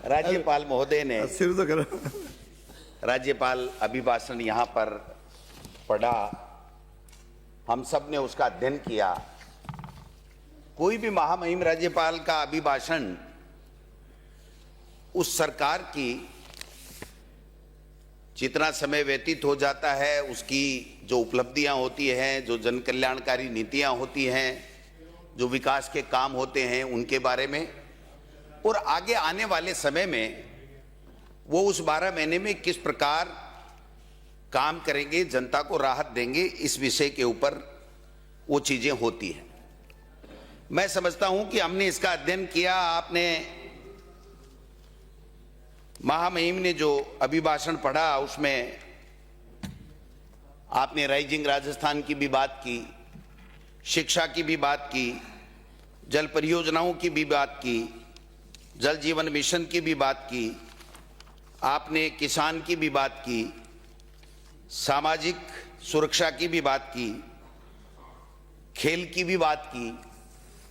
राज्यपाल महोदय ने शुरू तो करो। राज्यपाल अभिभाषण यहाँ पर पढ़ा, हम सब ने उसका अध्ययन किया। कोई भी महामहिम राज्यपाल का अभिभाषण उस सरकार की जितना समय व्यतीत हो जाता है, उसकी जो उपलब्धियां होती हैं, जो जन कल्याणकारी नीतियां होती हैं, जो विकास के काम होते हैं, उनके बारे में, और आगे आने वाले समय में वो उस 12 महीने में किस प्रकार काम करेंगे, जनता को राहत देंगे, इस विषय के ऊपर वो चीजें होती हैं। मैं समझता हूं कि हमने इसका अध्ययन किया। आपने महामहिम ने जो अभिभाषण पढ़ा उसमें आपने राइजिंग राजस्थान की भी बात की, शिक्षा की भी बात की, जल परियोजनाओं की भी बात की, जल जीवन मिशन की भी बात की, आपने किसान की भी बात की, सामाजिक सुरक्षा की भी बात की, खेल की भी बात की,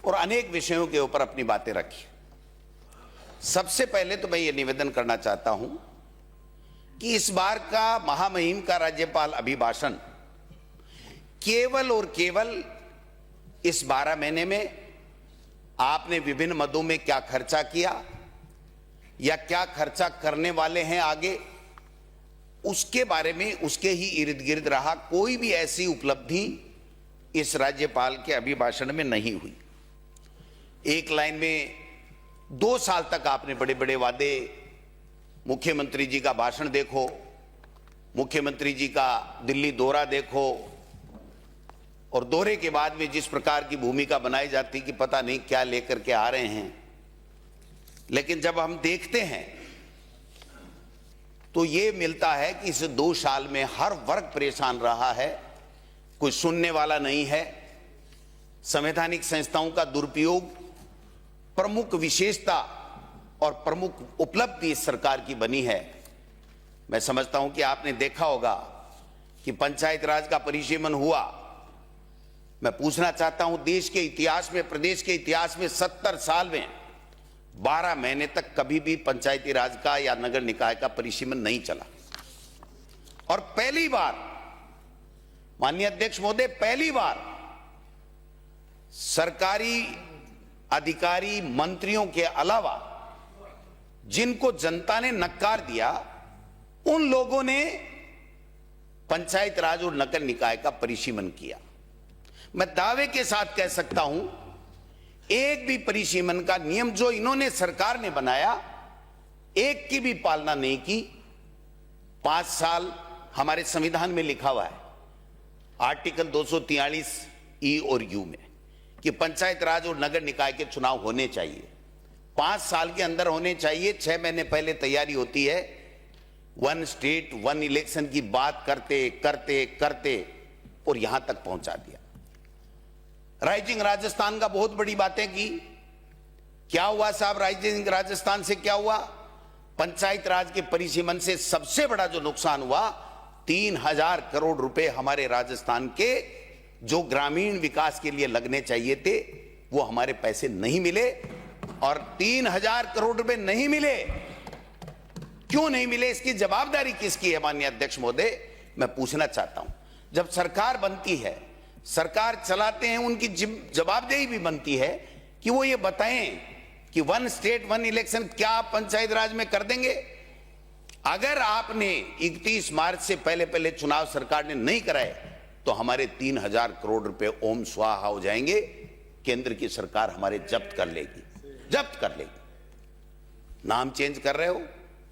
और अनेक विषयों के ऊपर अपनी बातें रखी। सबसे पहले तो मैं ये निवेदन करना चाहता हूं कि इस बार का महामहिम का राज्यपाल अभिभाषण केवल और केवल इस 12 महीने में आपने विभिन्न मदों में क्या खर्चा किया या क्या खर्चा करने वाले हैं आगे, उसके बारे में, उसके ही इर्द गिर्द रहा। कोई भी ऐसी उपलब्धि इस राज्यपाल के अभिभाषण में नहीं हुई। एक लाइन में 2 साल तक आपने बड़े बड़े वादे, मुख्यमंत्री जी का भाषण देखो, मुख्यमंत्री जी का दिल्ली दौरा देखो, और दौरे के बाद में जिस प्रकार की भूमिका बनाई जाती कि पता नहीं क्या लेकर के आ रहे हैं। लेकिन जब हम देखते हैं तो ये मिलता है कि इस 2 साल में हर वर्ग परेशान रहा है, कोई सुनने वाला नहीं है। संवैधानिक संस्थाओं का दुरुपयोग प्रमुख विशेषता और प्रमुख उपलब्धि इस सरकार की बनी है। मैं समझता हूं कि आपने देखा होगा कि पंचायत राज का परिसीमन हुआ। मैं पूछना चाहता हूं, देश के इतिहास में, प्रदेश के इतिहास में 70 साल में 12 महीने तक कभी भी पंचायती राज का या नगर निकाय का परिसीमन नहीं चला। और पहली बार, माननीय अध्यक्ष महोदय, पहली बार सरकारी अधिकारी, मंत्रियों के अलावा जिनको जनता ने नकार दिया, उन लोगों ने पंचायत राज और नगर निकाय का परिसीमन किया। मैं दावे के साथ कह सकता हूं, एक भी परिसीमन का नियम जो इन्होंने, सरकार ने बनाया, एक की भी पालना नहीं की। 5 साल हमारे संविधान में लिखा हुआ है, आर्टिकल 243 ई और यू में, कि पंचायत राज और नगर निकाय के चुनाव होने चाहिए, 5 साल के अंदर होने चाहिए। 6 महीने पहले तैयारी होती है। 1 स्टेट 1 इलेक्शन की बात करते करते करते और यहां तक पहुंचा दिया। राइजिंग राजस्थान का बहुत बड़ी बातें की। क्या हुआ साहब, राइजिंग राजस्थान से क्या हुआ? पंचायत राज के परिसीमन से सबसे बड़ा जो नुकसान हुआ, 3000 करोड़ रुपए हमारे राजस्थान के जो ग्रामीण विकास के लिए लगने चाहिए थे, वो हमारे पैसे नहीं मिले। और 3000 करोड़ रुपए नहीं मिले, क्यों नहीं मिले, इसकी जवाबदारी किसकी है माननीय अध्यक्ष महोदय? मैं पूछना चाहता हूं। जब सरकार बनती है, सरकार चलाते हैं, उनकी जवाबदेही भी बनती है कि वो ये बताएं कि 1 स्टेट 1 इलेक्शन क्या आप पंचायत राज में कर देंगे? अगर आपने 31 मार्च से पहले पहले चुनाव सरकार ने नहीं कराए तो हमारे 3000 करोड़ रुपए ओम स्वाहा हो जाएंगे। केंद्र की सरकार हमारे जब्त कर लेगी, जब्त कर लेगी। नाम चेंज कर रहे हो,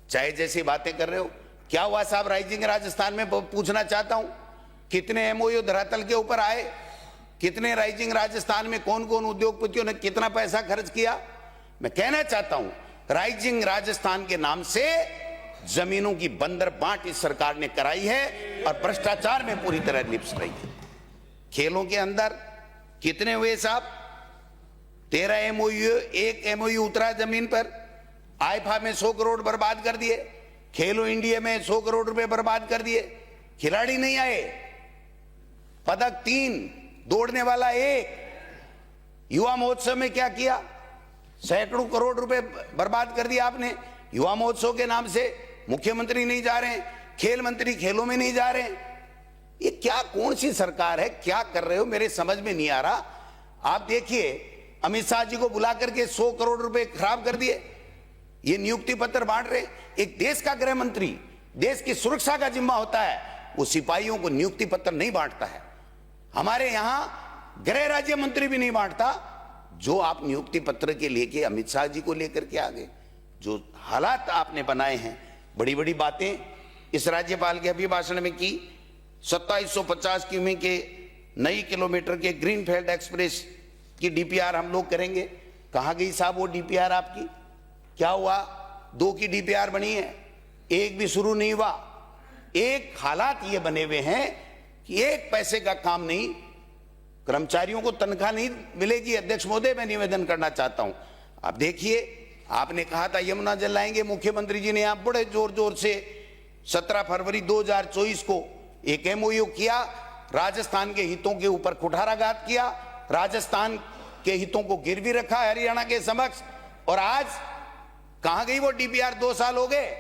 चाहे जैसी बातें कर रहे हो। क्या हुआ साहब राइजिंग राजस्थान में? पूछना चाहता हूं, कितने एमओयू धरातल के ऊपर आए, कितने राइजिंग राजस्थान में कौन कौन उद्योगपतियों ने कितना पैसा खर्च किया? मैं कहना चाहता हूं, राइजिंग राजस्थान के नाम से जमीनों की बंदर बांट इस सरकार ने कराई है और भ्रष्टाचार में पूरी तरह लिप्त रही है। खेलों के अंदर कितने हुए साहब? 13 एमओयू, 1 एमओयू उतरा जमीन पर। आईफा में 100 करोड़ बर्बाद कर दिए, खेलो इंडिया में 100 करोड़ रुपए बर्बाद कर दिए, खिलाड़ी नहीं आए। पदक 3, दौड़ने वाला 1। युवा महोत्सव में क्या किया? सैकड़ों करोड़ रुपए बर्बाद कर दिया आपने। युवा महोत्सव के नाम से मुख्यमंत्री नहीं जा रहे हैं, खेल मंत्री खेलों में नहीं जा रहे हैं। ये क्या, कौन सी सरकार है, क्या कर रहे हो, मेरे समझ में नहीं आ रहा। आप देखिए, अमित शाह जी को बुला करके 100 करोड़ रुपए खराब कर दिए, ये नियुक्ति पत्र बांट रहे। एक देश का गृह मंत्री, देश की सुरक्षा का जिम्मा होता है, वो सिपाहियों को नियुक्ति पत्र नहीं बांटता है। हमारे यहां गृह राज्य मंत्री भी नहीं बांटता। जो आप नियुक्ति पत्र के लेके अमित शाह जी को लेकर के आ गए, जो हालात आपने बनाए हैं, बड़ी बड़ी बातें इस राज्यपाल के अभिभाषण में की। 2750 किमी के नई किलोमीटर के ग्रीनफील्ड एक्सप्रेस की डीपीआर हम लोग करेंगे। कहां गई साहब वो डीपीआर आपकी? क्या हुआ? 2 की डीपीआर बनी है, 1 भी शुरू नहीं हुआ। एक हालात ये बने हुए हैं कि 1 पैसे का काम नहीं, कर्मचारियों को तनख्वाह नहीं मिलेगी। अध्यक्ष महोदय, मैं निवेदन करना चाहता हूं, आप देखिए, आपने कहा था यमुना जल लाएंगे, मुख्यमंत्री जी ने आप बड़े जोर जोर से 17 फरवरी 2024 को एक एमओयू किया, राजस्थान के हितों के ऊपर कुठाराघात किया, राजस्थान के हितों को गिरवी रखा हरियाणा के समक्ष। और आज कहां गई वो डीपीआर? 2 साल हो गए,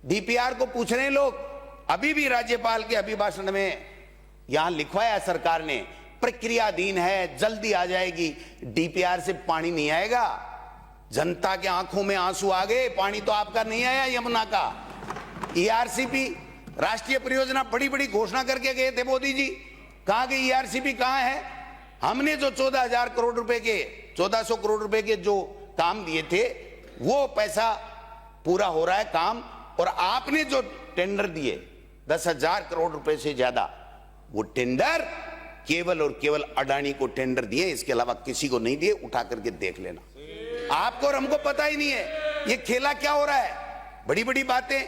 डीपीआर को पूछ रहे हैं लोग। अभी भी राज्यपाल के अभिभाषण में यहां लिखवाया सरकार ने, प्रक्रियाधीन है, जल्दी आ जाएगी। डीपीआर से पानी नहीं आएगा, जनता के आंखों में आंसू आ गए, पानी तो आपका नहीं आया यमुना का। ईआरसीपी राष्ट्रीय परियोजना बड़ी बड़ी घोषणा करके गए थे मोदी जी, कहां गई ईआरसीपी? कहां है? हमने जो 14,000 करोड़ रुपए के, 1400 करोड़ रुपए के जो काम दिए थे, वो पैसा पूरा हो रहा है काम। और आपने जो टेंडर दिए 10,000 करोड़ रुपए से ज्यादा, वो टेंडर केवल और केवल अडानी को टेंडर दिए, इसके अलावा किसी को नहीं दिए। उठा करके देख लेना, आपको और हमको पता ही नहीं है ये खेला क्या हो रहा है। बड़ी बड़ी बातें,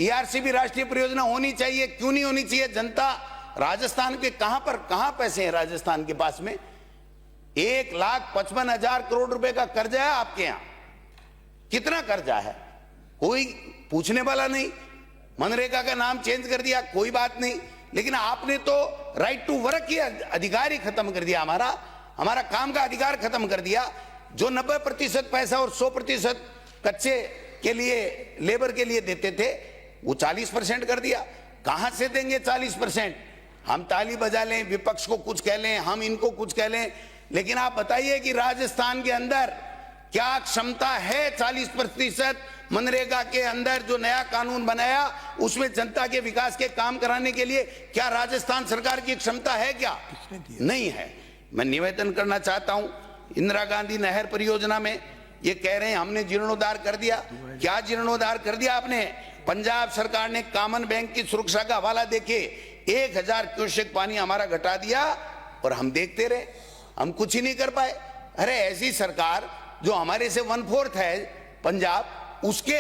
ईआरसीबी राष्ट्रीय परियोजना होनी चाहिए, क्यों नहीं होनी चाहिए? जनता राजस्थान के कहां पैसे हैं राजस्थान के पास में? 1,55,000 करोड़ रुपए का कर्जा है आपके यहां। कितना कर्जा है? कोई पूछने वाला नहीं। मनरेगा का नाम चेंज कर दिया, कोई बात नहीं, लेकिन आपने तो राइट टू वर्क की अधिकार ही खत्म कर दिया, हमारा काम का अधिकार खत्म कर दिया। जो 90% पैसा और 100% कच्चे के लिए, लेबर के लिए देते थे, वो 40% कर दिया। कहां से देंगे 40%? हम ताली बजा लें, विपक्ष को कुछ कह लें, हम इनको कुछ कह लें, लेकिन आप बताइए कि राजस्थान के अंदर क्या क्षमता है 40% मनरेगा के अंदर जो नया कानून बनाया उसमें जनता के विकास के काम कराने के लिए? क्या राजस्थान सरकार की क्षमता है? क्या नहीं है। मैं निवेदन करना चाहता हूं, इंदिरा गांधी नहर परियोजना में ये कह रहे हैं हमने जीर्णोद्धार कर दिया। क्या जीर्णोद्धार कर दिया आपने? पंजाब सरकार ने कॉमन बैंक की सुरक्षा का हवाला देके 1000 क्यूसेक पानी हमारा घटा दिया और हम देखते रहे, हम कुछ ही नहीं कर पाए। अरे ऐसी सरकार जो हमारे से 1/4 है पंजाब, उसके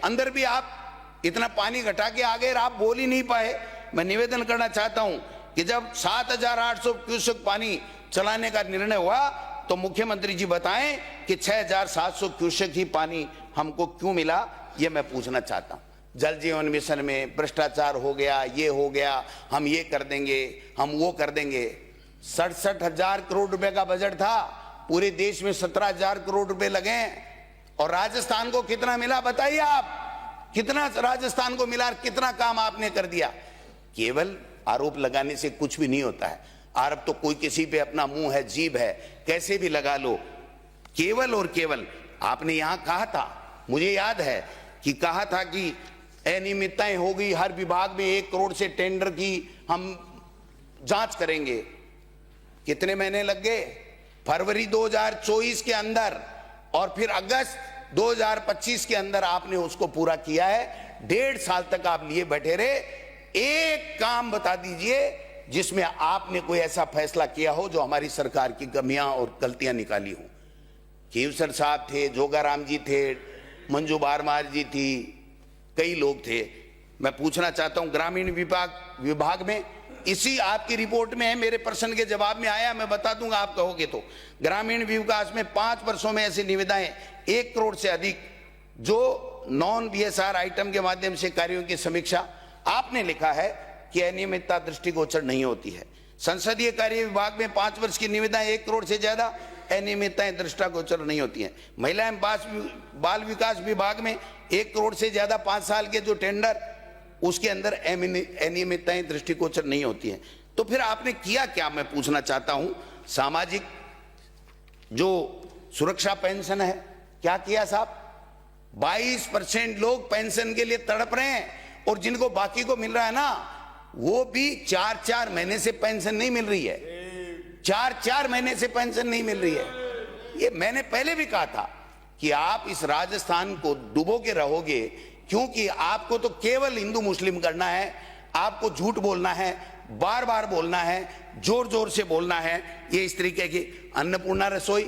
अंदर भी आप इतना पानी घटा के आ गए, आप बोल ही नहीं पाए। मैं निवेदन करना चाहता हूं कि जब 7,800 क्यूसेक पानी चलाने का निर्णय हुआ तो मुख्यमंत्री जी बताएं कि 6,700 क्यूसेक ही पानी हमको क्यों मिला, ये मैं पूछना चाहता हूं। जल जीवन मिशन में भ्रष्टाचार हो गया, ये हो गया, हम ये कर देंगे, हम वो कर देंगे। 67,000 करोड़ रुपए का बजट था, पूरे देश में 17,000 करोड़ रुपए लगे, और राजस्थान को कितना मिला बताइए आप? कितना राजस्थान को मिला, कितना काम आपने कर दिया? केवल आरोप लगाने से कुछ भी नहीं होता है। आरोप तो कोई किसी पे अपना मुंह है, जीभ है, कैसे भी लगा लो। केवल और केवल आपने यहां कहा था, मुझे याद है कि कहा था कि अनियमितताएं हो गई हर विभाग में, 1 करोड़ से टेंडर की हम जांच करेंगे। कितने महीने लग गए? फरवरी 2024 के अंदर और फिर अगस्त 2025 के अंदर आपने उसको पूरा किया है। 1.5 साल तक आप लिए बैठे रहे। एक काम बता दीजिए जिसमें आपने कोई ऐसा फैसला किया हो जो हमारी सरकार की कमियां और गलतियां निकाली हो। केवसर साहब थे, जोगाराम जी थे, मंजू बारमार जी थी, कई लोग थे। मैं पूछना चाहता हूं, ग्रामीण विभाग में इसी आपकी रिपोर्ट में है, मेरे प्रश्न के जवाब में आया, मैं बता दूंगा आप कहोगे तो। ग्रामीण विकास में 5 वर्षों में ऐसी निविदाएं 1 करोड़ से अधिक, जो नॉन बीएसआर आइटम के माध्यम से कार्यों की समीक्षा, आपने लिखा है कि अनियमितता दृष्टिगोचर नहीं होती है। संसदीय कार्य विभाग में 5 वर्ष की निविदाएं 1 करोड़ से ज्यादा, अनियमितताएं दृष्टिगोचर नहीं होती हैं। महिला एवं बाल विकास विभाग में 1 करोड़ से ज्यादा 5 साल के जो टेंडर, उसके अंदर अनियमितताएं दृष्टिगोचर नहीं होती हैं। तो फिर आपने किया क्या, मैं पूछना चाहता हूं। सामाजिक जो सुरक्षा पेंशन है, क्या किया साहब? 22% लोग पेंशन के लिए तड़प रहे हैं, और जिनको बाकी को मिल रहा है ना, वो भी 4-4 महीने से पेंशन नहीं मिल रही है। 4-4 महीने से पेंशन नहीं मिल रही है। ये मैंने पहले भी कहा था कि आप इस राजस्थान को डुबो के रहोगे, क्योंकि आपको तो केवल हिंदू मुस्लिम करना है, आपको झूठ बोलना है, बार बार बोलना है, जोर जोर से बोलना है। ये इस तरीके की अन्नपूर्णा रसोई,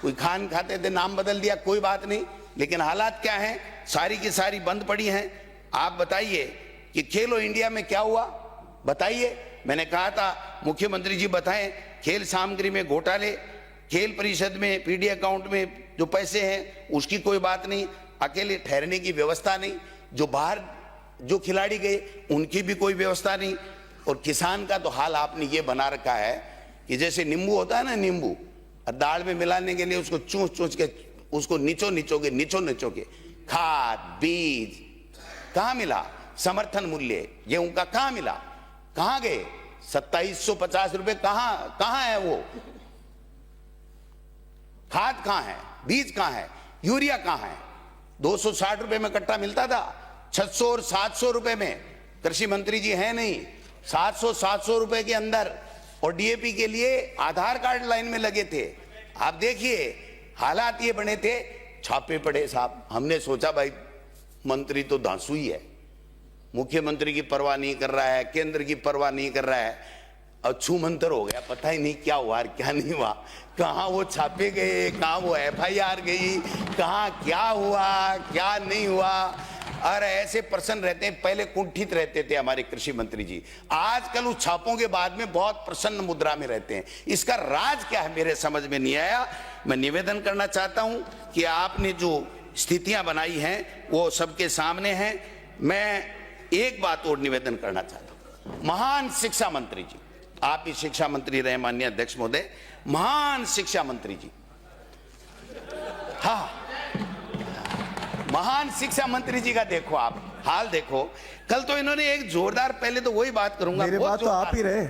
कोई खान खाते थे, नाम बदल दिया, कोई बात नहीं, लेकिन हालात क्या हैं? सारी की सारी बंद पड़ी हैं। आप बताइए कि खेलो इंडिया में क्या हुआ, बताइए। मैंने कहा था मुख्यमंत्री जी बताएं, खेल सामग्री में घोटाले, खेल परिषद में पीडी अकाउंट में जो पैसे हैं उसकी कोई बात नहीं, अकेले ठहरने की व्यवस्था नहीं, जो बाहर जो खिलाड़ी गए उनकी भी कोई व्यवस्था नहीं। और किसान का तो हाल आपने ये बना रखा है कि जैसे नींबू होता है ना, नींबू दाल में मिलाने के लिए उसको चूस के उसको निचो के खाद बीज कहाँ मिला, समर्थन मूल्य गेहूं का कहाँ मिला, कहाँ गए 2750 रुपए, कहाँ है वो खाद, कहाँ है बीज, कहाँ है यूरिया, कहाँ है? 260 रुपए में कट्टा मिलता था, 600 और 700 रुपए में। कृषि मंत्री जी है नहीं, 700 रुपए के अंदर। और डीएपी के लिए आधार कार्ड लाइन में लगे थे। आप देखिए हालात ये बने थे, छापे पड़े साहब। हमने सोचा भाई मंत्री तो धांसू ही है, मुख्यमंत्री की परवाह नहीं कर रहा है, केंद्र की परवाह नहीं कर रहा है, और छू मंतर हो गया, पता ही नहीं क्या हुआ क्या नहीं हुआ, कहाँ वो छापे गए, कहाँ वो एफआईआर गई, कहाँ क्या हुआ क्या नहीं हुआ। और ऐसे प्रसन्न रहते हैं, पहले कुंठित रहते थे हमारे कृषि मंत्री जी, आजकल उस छापों के बाद में बहुत प्रसन्न मुद्रा में रहते हैं। इसका राज क्या है मेरे समझ में नहीं आया। मैं निवेदन करना चाहता हूं कि आपने जो स्थितियां बनाई हैं वो सबके सामने हैं। मैं एक बात और निवेदन करना चाहता हूं, महान शिक्षा मंत्री जी, आप ही शिक्षा मंत्री रहे माननीय अध्यक्ष महोदय, महान शिक्षा मंत्री जी, हाँ महान शिक्षा मंत्री जी का देखो आप हाल देखो। कल तो इन्होंने एक जोरदार, पहले तो वही बात करूंगा, मेरे बात तो आप ही रहे।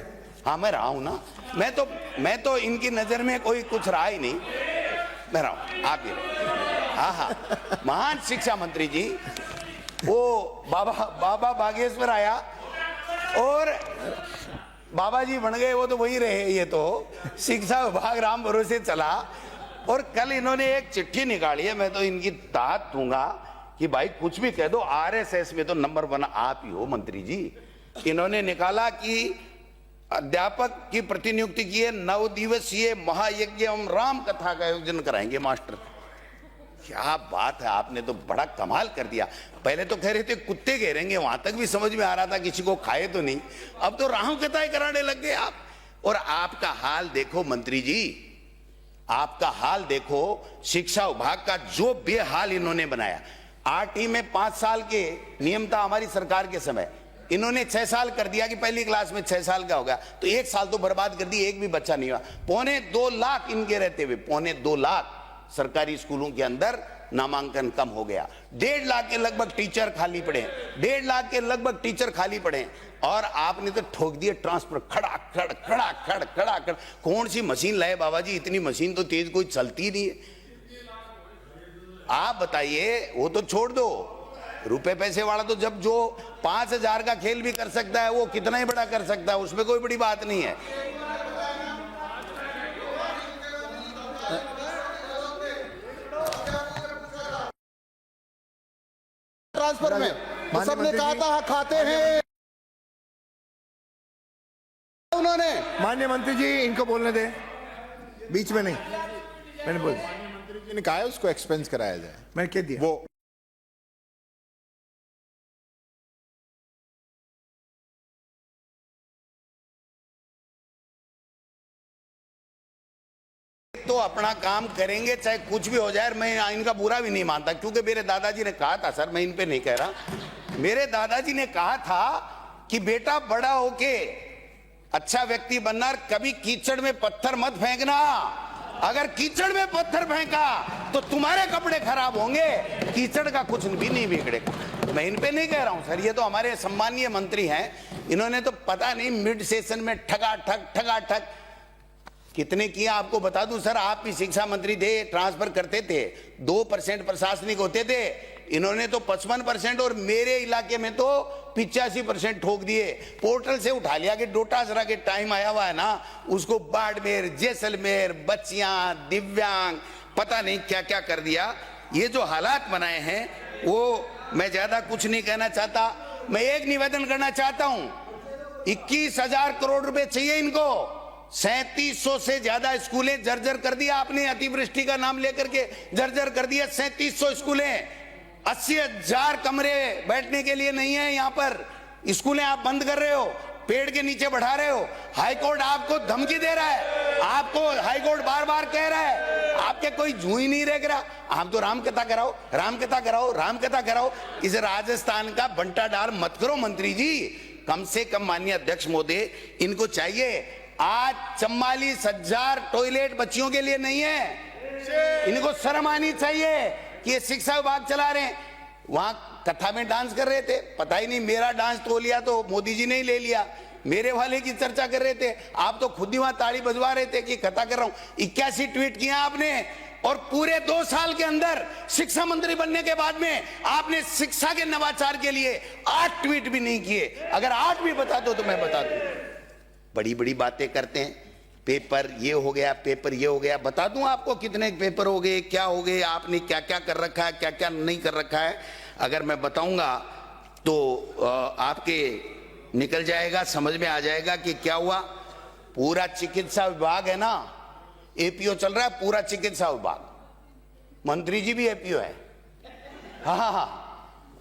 हाँ मैं रहा हूं ना, मैं तो इनकी नजर में कोई कुछ रहा ही नहीं, मैं रहा हूं, आप ही रहे। हाँ महान शिक्षा मंत्री जी, वो बाबा बागेश्वर आया और बाबा जी बन गए, वो तो वही रहे। ये तो शिक्षा विभाग राम भरोसे चला। और कल इन्होंने एक चिट्ठी निकाली है, मैं तो इनकी दाद दूंगा कि भाई कुछ भी कह दो, आरएसएस में तो नंबर 1 आप ही हो मंत्री जी। इन्होंने निकाला कि अध्यापक की प्रतिनियुक्ति की है, 9 दिवसीय महायज्ञ एवं राम कथा का आयोजन कराएंगे मास्टर। क्या बात है, आपने तो बड़ा कमाल कर दिया। पहले तो कह रहे थे कुत्ते घेरेंगे, वहां तक भी समझ में आ रहा था किसी को खाए तो नहीं, अब तो राम कथाएं कराने लग गए आप। और आपका हाल देखो मंत्री जी, आपका हाल देखो, शिक्षा विभाग का जो बेहाल इन्होंने बनाया। आरटी में 5 साल के नियम था हमारी सरकार के समय, इन्होंने 6 साल कर दिया कि पहली क्लास में 6 साल का हो गया, तो 1 साल तो बर्बाद कर दी, एक भी बच्चा नहीं हुआ। 2.25 लाख इनके रहते हुए 2.25 लाख सरकारी स्कूलों के अंदर नामांकन कम हो गया। 1.5 लाख के लगभग टीचर खाली पड़े, 1.5 लाख के लगभग टीचर खाली पड़े। और आपने तो ठोक दिए ट्रांसफर, खड़ा खड़। कौन सी मशीन लाए बाबा जी, इतनी मशीन तो तेज कोई चलती नहीं है। आप बताइए, वो तो छोड़ दो, रुपए पैसे वाला तो जब जो 5,000 का खेल भी कर सकता है, वो कितना ही बड़ा कर सकता है, उसमें कोई बड़ी बात नहीं है। ट्रांसफर में तो सबने कहा था खाते हैं उन्होंने। माननीय मंत्री जी इनको बोलने दे, बीच में नहीं, मैंने बोल मंत्री जी ने कहा है उसको एक्सपेंस कराया जाए, मैं क्या दिया वो तो अपना काम करेंगे चाहे कुछ भी हो जाए। मैं इनका बुरा भी नहीं मानता, क्योंकि मेरे दादाजी ने कहा था, सर मैं इन पे नहीं कह रहा, मेरे दादाजी ने कहा था कि बेटा बड़ा होके अच्छा व्यक्ति बनना, कभी कीचड़ में पत्थर मत फेंकना। अगर कीचड़ में पत्थर फेंका तो तुम्हारे कपड़े खराब होंगे, कीचड़ का कुछ भी नहीं बिगड़ेगा। मैं इन पे नहीं कह रहा हूं सर, ये तो हमारे सम्मानीय मंत्री हैं, इन्होंने तो पता नहीं मिड सेशन में ठगा कितने किया आपको बता दूं सर। आप भी शिक्षा मंत्री थे, ट्रांसफर करते थे, 2% प्रशासनिक होते थे, इन्होंने तो 55% और मेरे इलाके में तो 85% ठोक दिए। पोर्टल से उठा लिया कि डोटासरा के टाइम आया हुआ है ना, उसको बाड़मेर, जैसलमेर, बच्चियां, दिव्यांग, पता नहीं क्या क्या कर दिया। ये जो हालात बनाए हैं वो मैं ज्यादा कुछ नहीं कहना चाहता। मैं एक निवेदन करना चाहता हूं, 21,000 करोड़ रुपए चाहिए इनको। 3700 से ज्यादा स्कूलें जर्जर कर दिया आपने, अतिवृष्टि का नाम लेकर के जर्जर कर दिया 3700 स्कूलें। 80,000 कमरे बैठने के लिए नहीं है यहाँ पर, स्कूलें आप बंद कर रहे हो, पेड़ के नीचे बढ़ा रहे हो। हाईकोर्ट आपको धमकी दे रहा है, आपको हाईकोर्ट बार बार कह रहा है, आपके कोई जू ही नहीं रह रहा। आप तो रामकथा कराओ, रामकथा कराओ, रामकथा कराओ। इस राजस्थान का बंटा डाल मत करो मंत्री जी। कम से कम माननीय अध्यक्ष महोदय, इनको चाहिए, आज 44,000 टॉयलेट बच्चियों के लिए नहीं है। इनको शर्म आनी चाहिए कि ये शिक्षा विभाग चला रहे हैं। वहां कथा में डांस कर रहे थे, पता ही नहीं मेरा डांस तो लिया तो मोदी जी ने ही ले लिया, मेरे वाले की चर्चा कर रहे थे, आप तो खुद ही वहां ताड़ी बजवा रहे थे कि कथा कर रहा हूं। 81 ट्वीट किया आपने, और पूरे 2 साल के अंदर शिक्षा मंत्री बनने के बाद में आपने शिक्षा के नवाचार के लिए 8 ट्वीट भी नहीं किए। अगर 8 भी बता दो तो मैं बता दूं। बड़ी बड़ी बातें करते हैं, पेपर ये हो गया, पेपर ये हो गया। बता दूं आपको कितने पेपर हो गए, क्या हो गए, आपने क्या क्या कर रखा है, क्या क्या नहीं कर रखा है। अगर मैं बताऊंगा तो आपके निकल जाएगा, समझ में आ जाएगा कि क्या हुआ। पूरा चिकित्सा विभाग है ना, एपीओ चल रहा है, पूरा चिकित्सा विभाग। मंत्री जी भी एपीओ है। हाँ,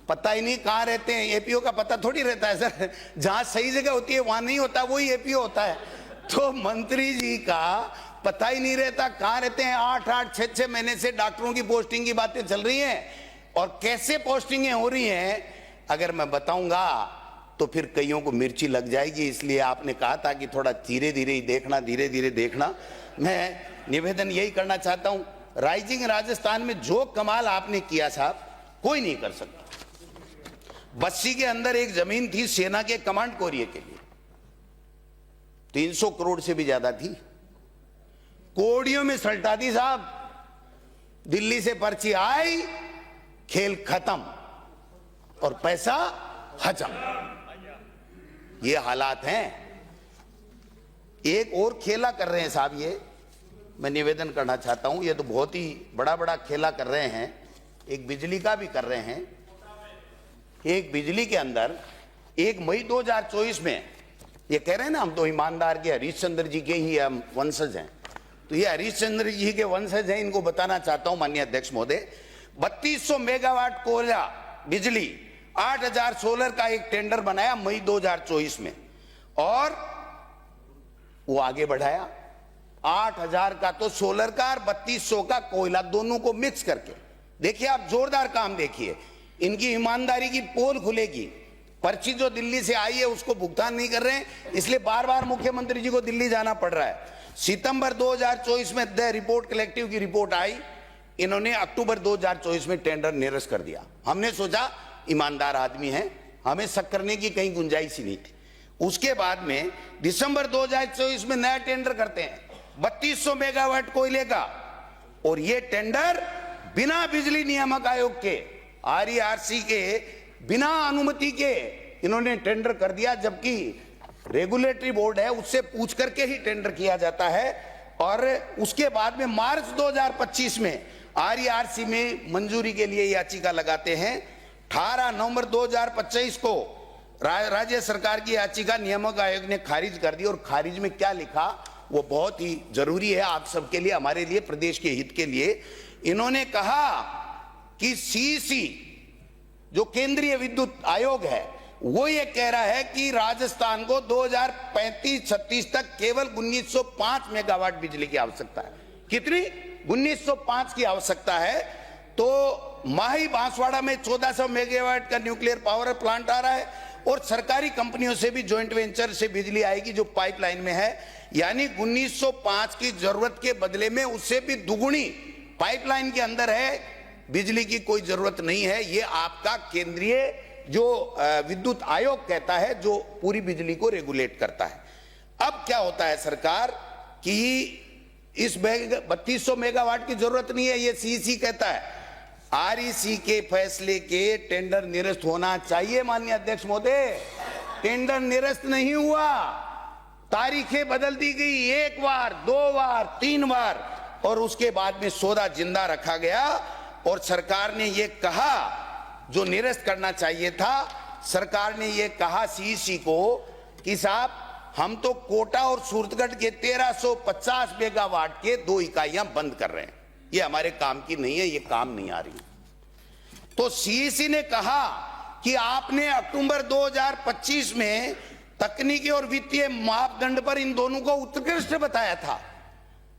पता ही नहीं कहाँ रहते हैं। एपीओ का पता थोड़ी रहता है सर, जहां सही जगह होती है वहां नहीं होता, वही एपीओ होता है। तो मंत्री जी का पता ही नहीं रहता कहाँ रहते हैं। 8-8, 6-6 महीने से डॉक्टरों की पोस्टिंग की बातें चल रही हैं, और कैसे पोस्टिंगें हो रही हैं अगर मैं बताऊंगा तो फिर कईयों को मिर्ची लग जाएगी। इसलिए आपने कहा था कि थोड़ा धीरे धीरे ही देखना, धीरे धीरे देखना। मैं निवेदन यही करना चाहता हूं, राइजिंग राजस्थान में जो कमाल आपने किया साहब, कोई नहीं कर सकता। बस्सी के अंदर एक जमीन थी सेना के कमांड कोरिया के लिए, 300 करोड़ से भी ज्यादा थी, कोड़ियों में सल्टा दी साहब। दिल्ली से पर्ची आई, खेल खत्म और पैसा हजम। ये हालात हैं। एक और खेला कर रहे हैं साहब, ये मैं निवेदन करना चाहता हूं, ये तो बहुत ही बड़ा बड़ा खेला कर रहे हैं। एक बिजली का भी कर रहे हैं। एक बिजली के अंदर 1 मई 2024 में ये कह रहे हैं ना, हम तो ईमानदार के हरीशचंद्र जी के ही हम वंशज हैं। तो ये हरीशचंद्र जी के वंशज हैं, इनको बताना चाहता हूं माननीय अध्यक्ष महोदय, 3200 मेगावाट कोयला बिजली, 8000 सोलर का एक टेंडर बनाया मई 2024 में, और वो आगे बढ़ाया। 8000 का तो सोलर का और 3200 का कोयला, दोनों को मिक्स करके। देखिए आप जोरदार काम देखिए, इनकी ईमानदारी की पोल खुलेगी। पर्ची जो दिल्ली से आई है उसको भुगतान नहीं कर रहे हैं, इसलिए बार बार मुख्यमंत्री जी को दिल्ली जाना पड़ रहा है। सितंबर 2024 में द रिपोर्ट कलेक्टिव की रिपोर्ट आई, इन्होंने अक्टूबर 2024 में टेंडर निरस्त कर दिया। हमने सोचा ईमानदार आदमी है, हमें शक करने की कहीं गुंजाइश ही नहीं थी। उसके बाद में दिसंबर 2024 में नया टेंडर करते हैं 3200 मेगावाट कोयले का, और ये टेंडर बिना बिजली नियामक आयोग के, आरईआरसी के बिना अनुमति के इन्होंने टेंडर कर दिया, जबकि रेगुलेटरी बोर्ड है उससे पूछ करके ही टेंडर किया जाता है। और उसके बाद में मार्च 2025 में आरईआरसी में मंजूरी के लिए याचिका लगाते हैं। 18 नवंबर 2025 को राज्य सरकार की याचिका नियामक आयोग ने खारिज कर दी, और खारिज में क्या लिखा वो बहुत ही जरूरी है आप सबके लिए, हमारे लिए, प्रदेश के हित के लिए। इन्होंने कहा कि सीईसी जो केंद्रीय विद्युत आयोग है वो ये कह रहा है कि राजस्थान को 2035-36 तक केवल 1905 मेगावाट बिजली की आवश्यकता है। कितनी? 1905 की आवश्यकता है। तो माही बांसवाड़ा में 1400 मेगावाट का न्यूक्लियर पावर प्लांट आ रहा है, और सरकारी कंपनियों से भी जॉइंट वेंचर से बिजली आएगी जो पाइपलाइन में है, यानी 1905 की जरूरत के बदले में उससे भी दुगुनी पाइपलाइन के अंदर है, बिजली की कोई जरूरत नहीं है। ये आपका केंद्रीय जो विद्युत आयोग कहता है, जो पूरी बिजली को रेगुलेट करता है। अब क्या होता है सरकार कि इस 3200 मेगावाट की जरूरत नहीं है, ये सीईसी कहता है। आरईसी के फैसले के टेंडर निरस्त होना चाहिए। माननीय अध्यक्ष महोदय, टेंडर निरस्त नहीं हुआ, तारीखें बदल दी गई, 1 बार 2 बार 3 बार, और उसके बाद में सौदा जिंदा रखा गया। और सरकार ने यह कहा, जो निरस्त करना चाहिए था, सरकार ने यह कहा सीईसी को कि साहब हम तो कोटा और सूरतगढ़ के 1350 मेगावाट के 2 इकाइयां बंद कर रहे हैं, ये हमारे काम की नहीं है, ये काम नहीं आ रही। तो सीईसी ने कहा कि आपने अक्टूबर 2025 में तकनीकी और वित्तीय मापदंड पर इन दोनों को उत्कृष्ट बताया था।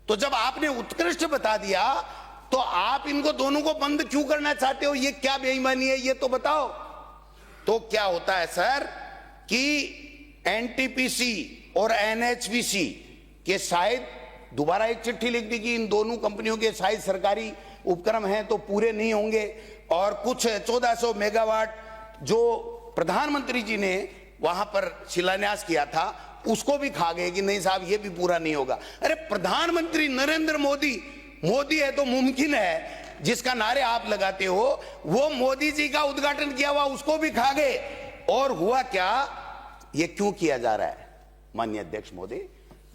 तो जब आपने उत्कृष्ट बता दिया तो आप इनको दोनों को बंद क्यों करना चाहते हो? ये क्या बेईमानी है, ये तो बताओ। तो क्या होता है सर कि एनटीपीसी और एनएचपीसी के शायद दोबारा एक चिट्ठी लिख दी कि इन दोनों कंपनियों के शायद सरकारी उपक्रम हैं तो पूरे नहीं होंगे, और कुछ 1400 मेगावाट जो प्रधानमंत्री जी ने वहां पर शिलान्यास किया था उसको भी खा गए कि नहीं साहब ये भी पूरा नहीं होगा। अरे प्रधानमंत्री नरेंद्र मोदी, मोदी है तो मुमकिन है, जिसका नारे आप लगाते हो, वो मोदी जी का उद्घाटन किया हुआ उसको भी खा गए। और हुआ क्या, ये क्यों किया जा रहा है माननीय अध्यक्ष महोदय?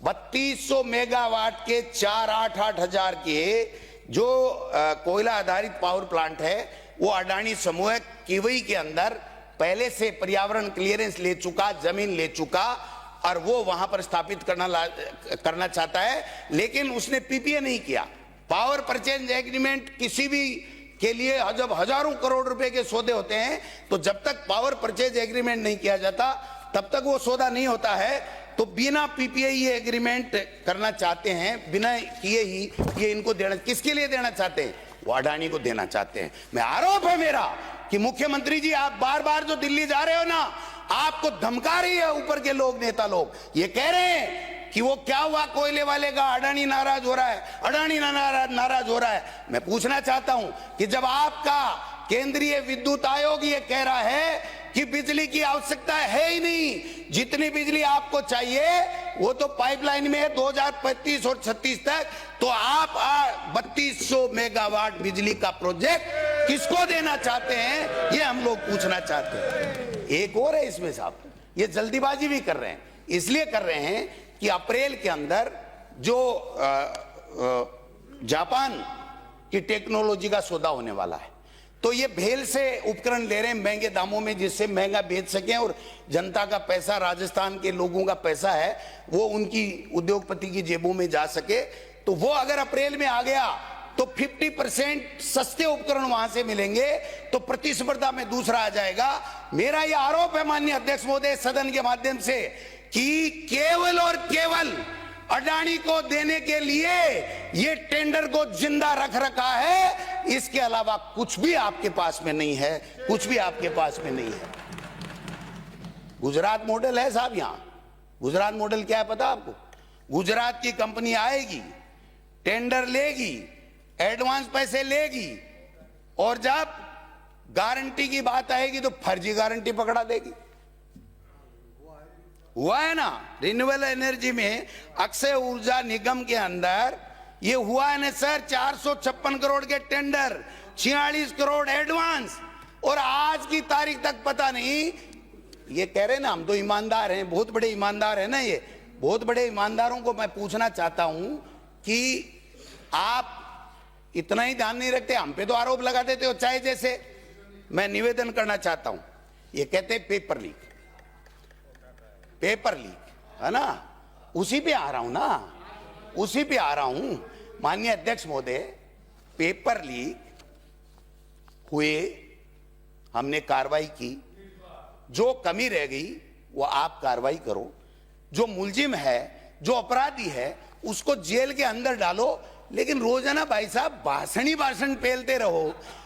3200 मेगावाट के 488 हजार के जो कोयला आधारित पावर प्लांट है, वो अडानी समूह किवई के अंदर पहले से पर्यावरण क्लियरेंस ले चुका, जमीन ले चुका, और वो वहां पर स्थापित करना चाहता है, लेकिन उसने पीपीए नहीं किया। पावर परचेज एग्रीमेंट किसी भी के लिए जब हजारों करोड़ रुपए के सौदे होते हैं, तो जब तक पावर परचेज एग्रीमेंट नहीं किया जाता तब तक वो सौदा नहीं होता है। तो बिना पीपीए ये एग्रीमेंट करना चाहते हैं, बिना किए ही ये इनको देना, किसके लिए देना चाहते हैं? वो अडानी को देना चाहते हैं। मैं आरोप है मेरा कि मुख्यमंत्री जी आप बार बार जो दिल्ली जा रहे हो ना, आपको धमका रही है ऊपर के लोग, नेता लोग ये कह रहे हैं कि वो क्या हुआ कोयले वाले का, अडानी नाराज हो रहा है, अडानी नाराज हो रहा है। मैं पूछना चाहता हूं कि जब आपका केंद्रीय विद्युत आयोग ये कह रहा है कि बिजली की आवश्यकता है ही नहीं, जितनी बिजली आपको चाहिए वो तो पाइपलाइन में है 2035 और 36 तक, तो आप 3200 मेगावाट बिजली का प्रोजेक्ट किसको देना चाहते हैं, ये हम लोग पूछना चाहते हैं। एक और है इसमें साहब, ये जल्दीबाजी भी कर रहे हैं, इसलिए कर रहे हैं कि अप्रैल के अंदर जो जापान की टेक्नोलॉजी का सौदा होने वाला है, तो ये भेल से उपकरण ले रहे हैं महंगे दामों में, जिससे महंगा बेच सकें, और जनता का पैसा, राजस्थान के लोगों का पैसा है, वो उनकी उद्योगपति की जेबों में जा सके। तो वो अगर अप्रैल में आ गया तो 50% सस्ते उपकरण वहां से मिलेंगे, तो प्रतिस्पर्धा में दूसरा आ जाएगा। मेरा यह आरोप है माननीय अध्यक्ष महोदय सदन के माध्यम से कि केवल और केवल अडानी को देने के लिए ये टेंडर को जिंदा रख रखा है, इसके अलावा कुछ भी आपके पास में नहीं है, कुछ भी आपके पास में नहीं है। गुजरात मॉडल है साहब, यहां गुजरात मॉडल क्या है पता आपको? गुजरात की कंपनी आएगी, टेंडर लेगी, एडवांस पैसे लेगी, और जब गारंटी की बात आएगी तो फर्जी गारंटी पकड़ा देगी। हुआ है ना रिन्यूएबल एनर्जी में, अक्षय ऊर्जा निगम के अंदर ये हुआ है ना सर, 456 करोड़ के टेंडर, 46 करोड़ एडवांस, और आज की तारीख तक पता नहीं। ये कह रहे हैं ना हम तो ईमानदार हैं, बहुत बड़े ईमानदार हैं ना, ये बहुत बड़े ईमानदारों को मैं पूछना चाहता हूं कि आप इतना ही ध्यान नहीं रखते, हम पे तो आरोप लगा देते हो चाहे जैसे। मैं निवेदन करना चाहता हूं, ये कहते हैं पेपर लीक, पेपर लीक है ना, उसी पे आ रहा हूं ना, उसी पे आ रहा हूं माननीय अध्यक्ष महोदय। पेपर लीक हुए, हमने कार्रवाई की, जो कमी रह गई वो आप कार्रवाई करो, जो मुलजिम है, जो अपराधी है, उसको जेल के अंदर डालो, लेकिन रोजाना भाई साहब भाषण ही भाषण पेलते रहो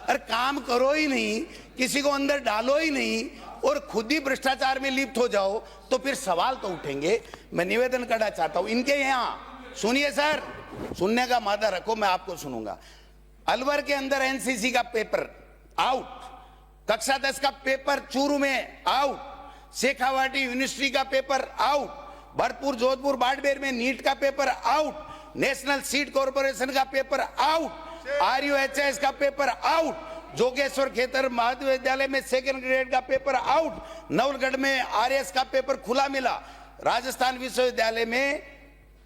और काम करो ही नहीं, किसी को अंदर डालो ही नहीं, और खुद ही भ्रष्टाचार में लिप्त हो जाओ तो फिर सवाल तो उठेंगे। मैं निवेदन करना चाहता हूं इनके यहाँ, सुनिए सर, सुनने का मादा रखो, मैं आपको सुनूंगा। अलवर के अंदर एनसीसी का पेपर आउट, कक्षा 10 का पेपर चूरू में आउट, शेखावाटी यूनिवर्सिटी का पेपर आउट, भरतपुर जोधपुर बाड़मेर में नीट का paper out, national seed corporation का पेपर आउट, RUHS का पेपर आउट, जोगेश्वर खेतर महाविद्यालय में सेकंड ग्रेड का पेपर आउट, नवलगढ़ में RS का पेपर खुला मिला, राजस्थान विश्वविद्यालय में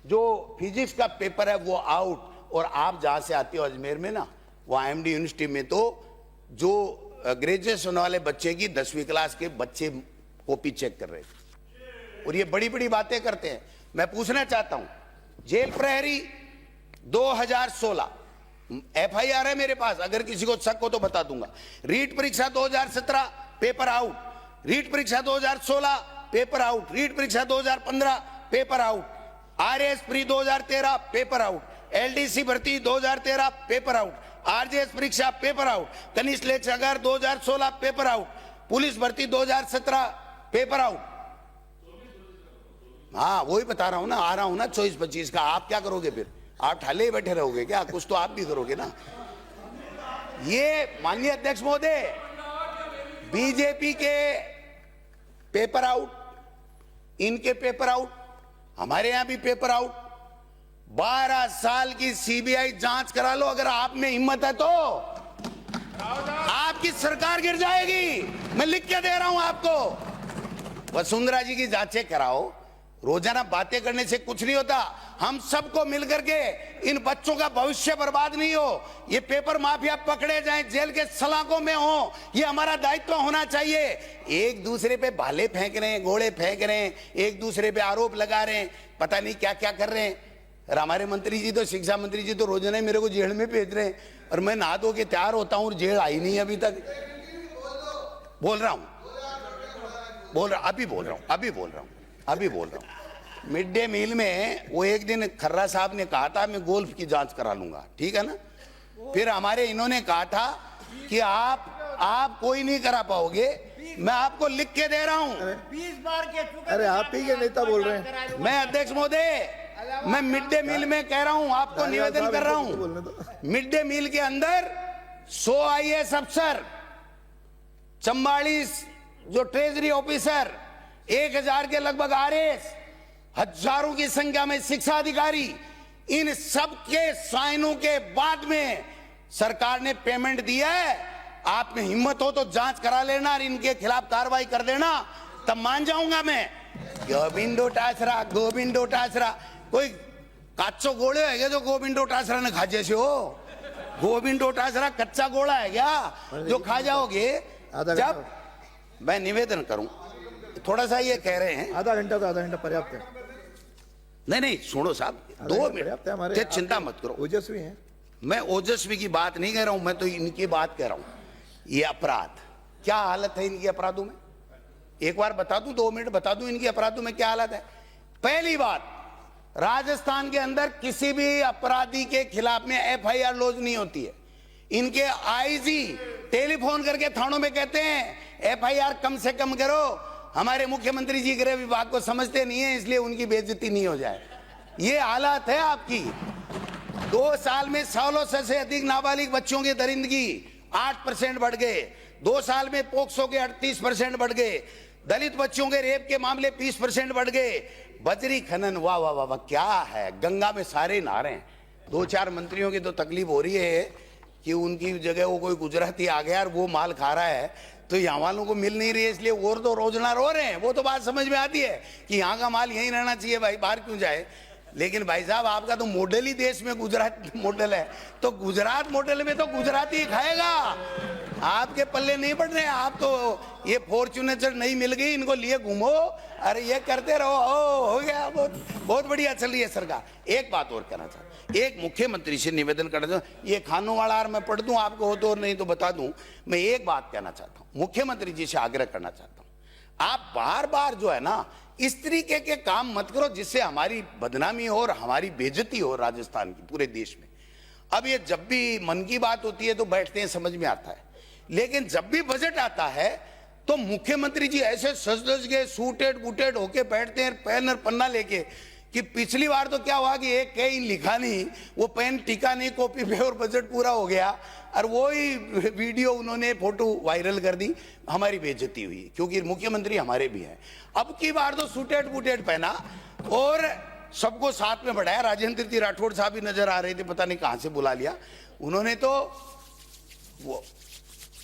जो फिजिक्स का पेपर है वो आउट। और आप जहां से आते हो अजमेर में ना, वो IMD यूनिवर्सिटी में तो जो ग्रेजुएशन वाले बच्चे की 10वीं क्लास के बच्चे कॉपी चेक कर रहे थे, और ये बड़ी बड़ी बातें करते हैं। मैं पूछना चाहता हूं, जेल प्रहरी 2016 FIR है मेरे पास, अगर किसी को शक हो तो बता दूंगा। रीट परीक्षा 2017 पेपर आउट, रीट परीक्षा 2016 पेपर आउट, रीट परीक्षा 2015 paper out, RS pre 2013 paper out, LDC भर्ती 2013 पेपर आउट, RJS परीक्षा पेपर आउट, कनिष्ठ लेखाकार 2016 पेपर आउट, पुलिस भर्ती 2017 पेपर आउट। हाँ वही बता रहा हूं ना, आ रहा हूं ना 24-25 का। आप क्या करोगे फिर? आप ठाले ही बैठे रहोगे क्या? कुछ तो आप भी करोगे ना। ये माननीय अध्यक्ष महोदय, बीजेपी के पेपर आउट, इनके पेपर आउट, हमारे यहां भी पेपर आउट। 12 साल की CBI जांच करा लो, अगर आप में हिम्मत है तो आपकी सरकार गिर जाएगी। मैं लिख के दे रहा हूं आपको। वसुंधरा जी की जांचें कराओ, रोजाना बातें करने से कुछ नहीं होता। हम सबको मिलकर के इन बच्चों का भविष्य बर्बाद नहीं हो, ये पेपर माफिया पकड़े जाएं, जेल के सलाखों में हो, ये हमारा दायित्व होना चाहिए। एक दूसरे पे भाले फेंक रहे हैं, गोले फेंक रहे हैं, एक दूसरे पे आरोप लगा रहे हैं, पता नहीं क्या क्या कर रहे हैं। और हमारे मंत्री जी तो, शिक्षा मंत्री जी तो रोजाना ही मेरे को जेल में भेज रहे हैं, और मैं नहा धो के तैयार होता हूँ और जेल आई नहीं अभी तक। बोल रहा हूँ, अभी बोल रहा हूँ। मिड डे मील में वो एक दिन खर्रा साहब ने कहा था मैं गोल्फ की जांच करा लूंगा, ठीक है ना। फिर हमारे इन्होंने कहा था कि आप कोई नहीं करा पाओगे, मैं आपको लिख के दे रहा हूं। 20 बार के चुके। अरे आप ही के नेता बोल रहे हैं। मैं अध्यक्ष महोदय, मैं मिड डे मील में कह रहा हूं, आपको निवेदन कर रहा हूं। मिड डे मील के अंदर 100 IAS अफसर, 44 जो ट्रेजरी ऑफिसर, 1000 के लगभग RS, हजारों की संख्या में शिक्षा अधिकारी, इन सब के साइनों के बाद में सरकार ने पेमेंट दिया है। आप में हिम्मत हो तो जांच करा लेना और इनके खिलाफ कार्रवाई कर देना, तब मान जाऊंगा मैं। गोविंदो टासरा कोई काचो गोले है क्या जो गोविंदो टासरा ने खा जैसे हो? गोविंदो टासरा कच्चा गोला है क्या जो खा जाओगे? जब मैं निवेदन करूं, थोड़ा सा ये कह रहे हैं आधा घंटा पर्याप्त है। नहीं सुनो साहब, 2 मिनट, चिंता मत करो। ओजस्वी हैं। मैं ओजस्वी की बात नहीं कह रहा हूं, मैं तो इनकी बात कह रहा हूं। ये अपराध, क्या हालत है इनकी अपराधों में? एक बार बता दूं, 2 मिनट बता दूं इनकी अपराधों में क्या हालत है। पहली बात, राजस्थान के अंदर किसी भी अपराधी के खिलाफ में FIR लॉन्च नहीं होती है। इनके IG टेलीफोन करके थानों में कहते हैं FIR कम से कम करो। हमारे मुख्यमंत्री जी गृह विभाग को समझते नहीं है, इसलिए उनकी बेइज्जती नहीं हो जाए। ये हालत है आपकी। 2 साल में 1600 से अधिक नाबालिग बच्चों की दरिंदगी 8% बढ़ गए। 2 साल में पोक्सो के 38% बढ़ गए। दलित बच्चों के रेप के मामले 20% बढ़ गए। बजरी खनन, वाह वाह वाह वाह, क्या है, गंगा में सारे नहा रहे हैं। 2-4 मंत्रियों की तो तकलीफ हो रही है कि उनकी जगह वो कोई गुजराती आ गया और वो माल खा रहा है, तो यहाँ वालों को मिल नहीं रही है, इसलिए और तो रोजना रो रहे हैं। वो तो बात समझ में आती है कि यहाँ का माल यहीं रहना चाहिए भाई, बाहर क्यों जाए। लेकिन भाई साहब, आपका तो मॉडल ही देश में गुजरात मॉडल है, तो गुजरात मॉडल में तो गुजराती खाएगा। आपके पल्ले नहीं पड़ रहे। आप तो ये फॉर्च्यूनर नहीं मिल गई, इनको लिए घूमो, अरे ये करते रहो, हो गया। बहुत बढ़िया चल रही है सरकार। एक बात और कहना चाहता हूं, एक मुख्यमंत्री से निवेदन करना चाहता हूं, ये खानों वाला मैं पढ़ दूं आपको हो तो, और नहीं तो बता दूं। मैं एक बात कहना चाहता हूं, मुख्यमंत्री जी से आग्रह करना चाहता हूं, आप बार बार जो है ना इस तरीके के काम मत करो जिससे हमारी बदनामी हो और हमारी बेइज्जती हो राजस्थान की, पूरे देश में। अब ये जब भी मन की बात होती है तो बैठते हैं, समझ में आता है, लेकिन जब भी बजट आता है तो मुख्यमंत्री जी ऐसे सज धज के सूटेड बूटेड होके बैठते हैं, पेन और पन्ना लेके, कि पिछली बार तो क्या हुआ कि एक कहीं लिखा नहीं, वो पेन टिका नहीं कॉपी पे और बजट पूरा हो गया, और वो ही वीडियो उन्होंने फोटो वायरल कर दी, हमारी बेइज्जती हुई, क्योंकि मुख्यमंत्री हमारे भी हैं। अब की बार तो सूटेड बूटेड पहना और सबको साथ में बढ़ाया। राजेंद्र जी राठौड़ साहब भी नजर आ रहे थे, पता नहीं कहां से बुला लिया उन्होंने। तो वो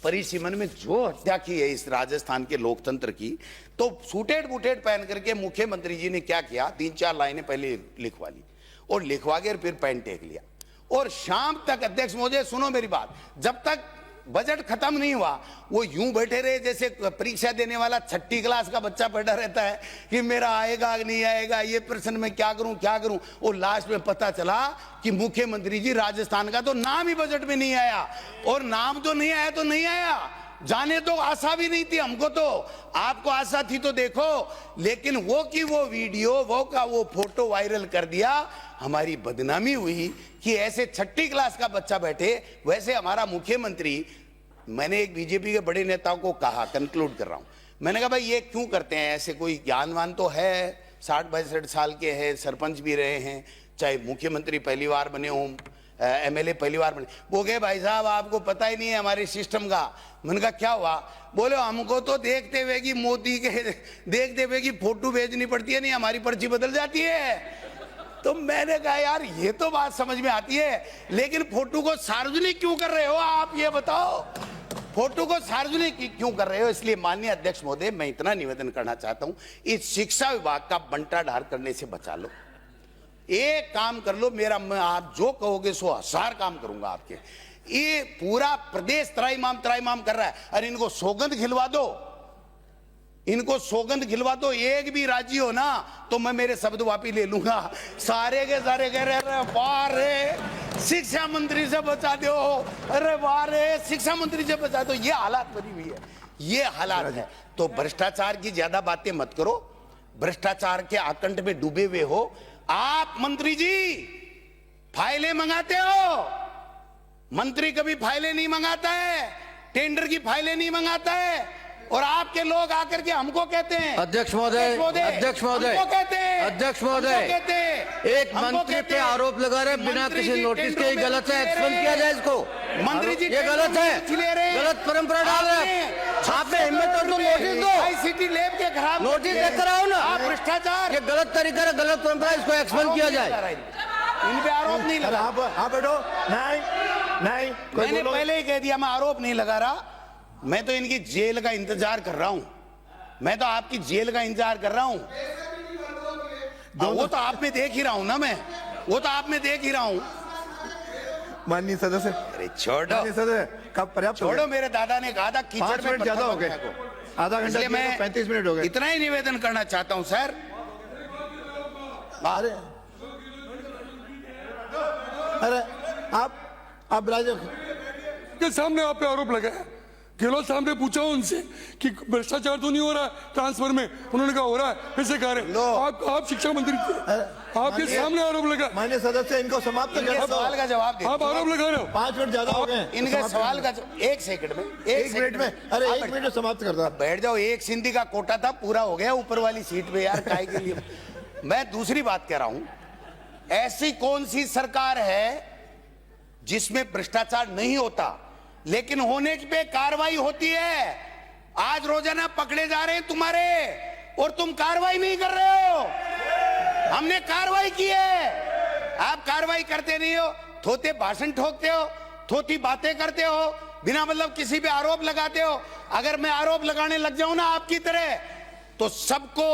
परिसीमन में जो हत्या की है इस राजस्थान के लोकतंत्र की, तो सूटेड बूटेड पहन करके मुख्यमंत्री जी ने क्या किया, 3-4 लाइनें पहले लिखवा ली और लिखवा के फिर पेन टेक लिया, और शाम तक, अध्यक्ष महोदय सुनो मेरी बात, जब तक बजट खत्म नहीं हुआ वो यूं बैठे रहे जैसे परीक्षा देने वाला 6ठी क्लास का बच्चा बैठा रहता है कि मेरा आएगा नहीं आएगा, ये प्रश्न में क्या करूं। और लास्ट में पता चला कि मुख्यमंत्री जी राजस्थान का तो नाम ही बजट में नहीं आया, और नाम तो नहीं आया तो नहीं आया, जाने तो आशा भी नहीं थी हमको, तो आपको आशा थी तो देखो, लेकिन वो की वो वीडियो, वो का वो फोटो वायरल कर दिया, हमारी बदनामी हुई कि ऐसे 6ठी क्लास का बच्चा बैठे। वैसे हमारा मुख्यमंत्री, मैंने एक बीजेपी के बड़े नेताओं को कहा, कंक्लूड कर रहा हूं, मैंने कहा भाई ये क्यों करते हैं ऐसे, कोई ज्ञानवान तो है, 60-62 साल के हैं, सरपंच भी रहे हैं, चाहे मुख्यमंत्री पहली बार बने हों, एमएलए पहली बार बने, वो कहे भाई साहब आपको पता ही नहीं है हमारे सिस्टम का। मैंने कहा क्या हुआ, बोले हमको तो देखते हुए कि मोदी के देखते हुए कि फोटो भेजनी पड़ती है, नहीं हमारी पर्ची बदल जाती है। तो मैंने कहा यार ये तो बात समझ में आती है, लेकिन फोटो को सार्वजनिक क्यों कर रहे हो आप, ये बताओ, फोटो को सार्वजनिक क्यों कर रहे हो। इसलिए माननीय अध्यक्ष महोदय, मैं इतना निवेदन करना चाहता हूं, इस शिक्षा विभाग का बंटाढार करने से बचा लो, एक काम कर लो मेरा, मैं आप जो कहोगे 100,000 काम करूंगा आपके। ये पूरा प्रदेश त्राईमाम कर रहा है, अरे इनको सौगंध खिलवा दो, इनको सौगंध खिलवा दो, एक भी राजी हो ना तो मैं मेरे शब्द वापस ले लूंगा। सारे के सारे कह रहे अरे वाह रे शिक्षा मंत्री से बचा दो, अरे वाह रे शिक्षा मंत्री से बचा दो, ये हालात बनी हुई है, ये हालात है। तो भ्रष्टाचार की ज्यादा बातें मत करो, भ्रष्टाचार के आकंठ में डूबे हुए हो आप। मंत्री जी फाइलें मंगाते हो, मंत्री कभी फाइलें नहीं मंगाता है, टेंडर की फाइलें नहीं मंगाता है, और आपके लोग आकर के हमको कहते हैं अध्यक्ष महोदय, अध्यक्ष महोदय, अध्यक्ष महोदय, एक मंत्री पे आरोप लगा रहे बिना किसी नोटिस के, गलत है, एक्सपेंड किया जाए इसको। मंत्री जी ये गलत है, गलत परंपरा डाल रहे हैं। आपने हिम्मत तो नोटिस दो, आईसीटी लैब के खराब नोटिस देकर आओ ना। आप भ्रष्टाचार, ये गलत तरीका है, गलत परंपरा, इसको एक्सपेंड किया जाए। इन पे आरोप नहीं लगा, आप बैठो, नहीं मैंने पहले ही कह दिया मैं आरोप नहीं लगा रहा, मैं तो इनकी जेल का इंतजार कर रहा हूं, मैं तो आपकी जेल का इंतजार कर रहा हूं। वो तो आप में देख ही रहा हूं ना, मैं वो तो आप में देख ही रहा हूं। माननीय सदस्य, अरे छोड़ो सदस्य, कब पर्याप्त हो छोड़ो, गया? मेरे दादा ने कहा था कीचड़ 5 में मिनट ज्यादा हो गए, आधा घंटा इसलिए मैं 35 मिनट हो गए। इतना ही निवेदन करना चाहता हूं सर। अरे आप राजा के सामने आप पे आरोप लगाया, गहलोत साहब ने पूछा उनसे कि भ्रष्टाचार तो नहीं हो रहा है ट्रांसफर में, उन्होंने कहा हो रहा है, कैसे कह रहे हैं? आप शिक्षा मंत्री थे, आपके सामने आरोप लगा। माननीय सदस्य इनको समाप्त कर इनके सवाल का जवाब दे, आप आरोप लगा रहे हो। 5 मिनट ज्यादा हो गए इनके सवाल का 1 सेकंड में, 1 मिनट में, अरे 1 मिनट में समाप्त कर दो। बैठ जाओ, एक सिंधी का कोटा था पूरा हो गया ऊपर वाली सीट पे यार, काहे के लिए। मैं दूसरी बात कह रहा हूं, ऐसी कौन सी सरकार है जिसमें भ्रष्टाचार नहीं होता लेकिन होने पे कार्रवाई होती है? आज रोजाना पकड़े जा रहे हैं तुम्हारे, और तुम कार्रवाई नहीं कर रहे हो। हमने कार्रवाई की है, आप कार्रवाई करते नहीं हो, थोते भाषण ठोकते हो, थोती बातें करते हो, बिना मतलब किसी पे आरोप लगाते हो। अगर मैं आरोप लगाने लग जाऊं ना आपकी तरह तो सबको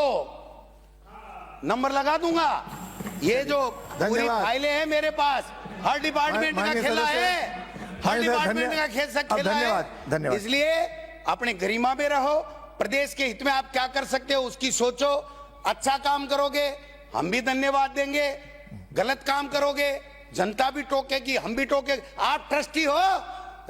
नंबर लगा दूंगा। ये जो पूरी फाइलें हैं मेरे पास, हर डिपार्टमेंट का खेला है, हर डिपार्टमेंट का खेला है। इसलिए अपने गरिमा में रहो, प्रदेश के हित में आप क्या कर सकते हो उसकी सोचो। अच्छा काम करोगे हम भी धन्यवाद देंगे, गलत काम करोगे जनता भी टोकेगी, हम भी टोके। आप ट्रस्टी हो,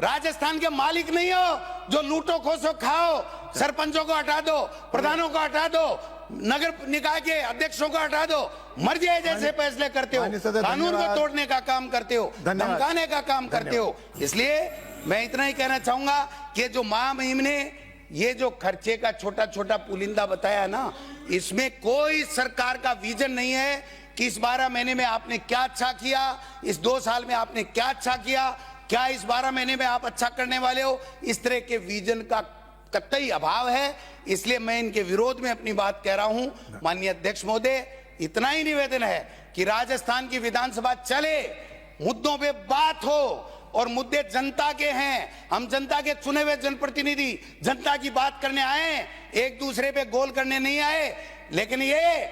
राजस्थान के मालिक नहीं हो जो लूटो खोसो खाओ। सरपंचों को हटा दो, प्रधानों को हटा दो, नगर निकाय के अध्यक्षों को हटा दो, मर्जी जैसे फैसले करते हो, कानून को तोड़ने का काम करते हो, धमकाने का काम करते हो। इसलिए मैं इतना ही कहना चाहूंगा कि जो महामहिम ने ये जो खर्चे का छोटा छोटा पुलिंदा बताया ना, इसमें कोई सरकार का विजन नहीं है कि इस 12 महीने में आपने क्या अच्छा किया, इस 2 साल में आपने क्या अच्छा किया, क्या इस 12 महीने में आप अच्छा करने वाले हो। इस तरह के विजन का कतई अभाव है, इसलिए मैं इनके विरोध में अपनी बात कह रहा हूं। माननीय अध्यक्ष महोदय, इतना ही निवेदन है कि राजस्थान की विधानसभा चले, मुद्दों पे बात हो, और मुद्दे जनता के हैं। हम जनता के चुने हुए जनप्रतिनिधि जनता की बात करने आए, एक दूसरे पे गोल करने नहीं आए। लेकिन ये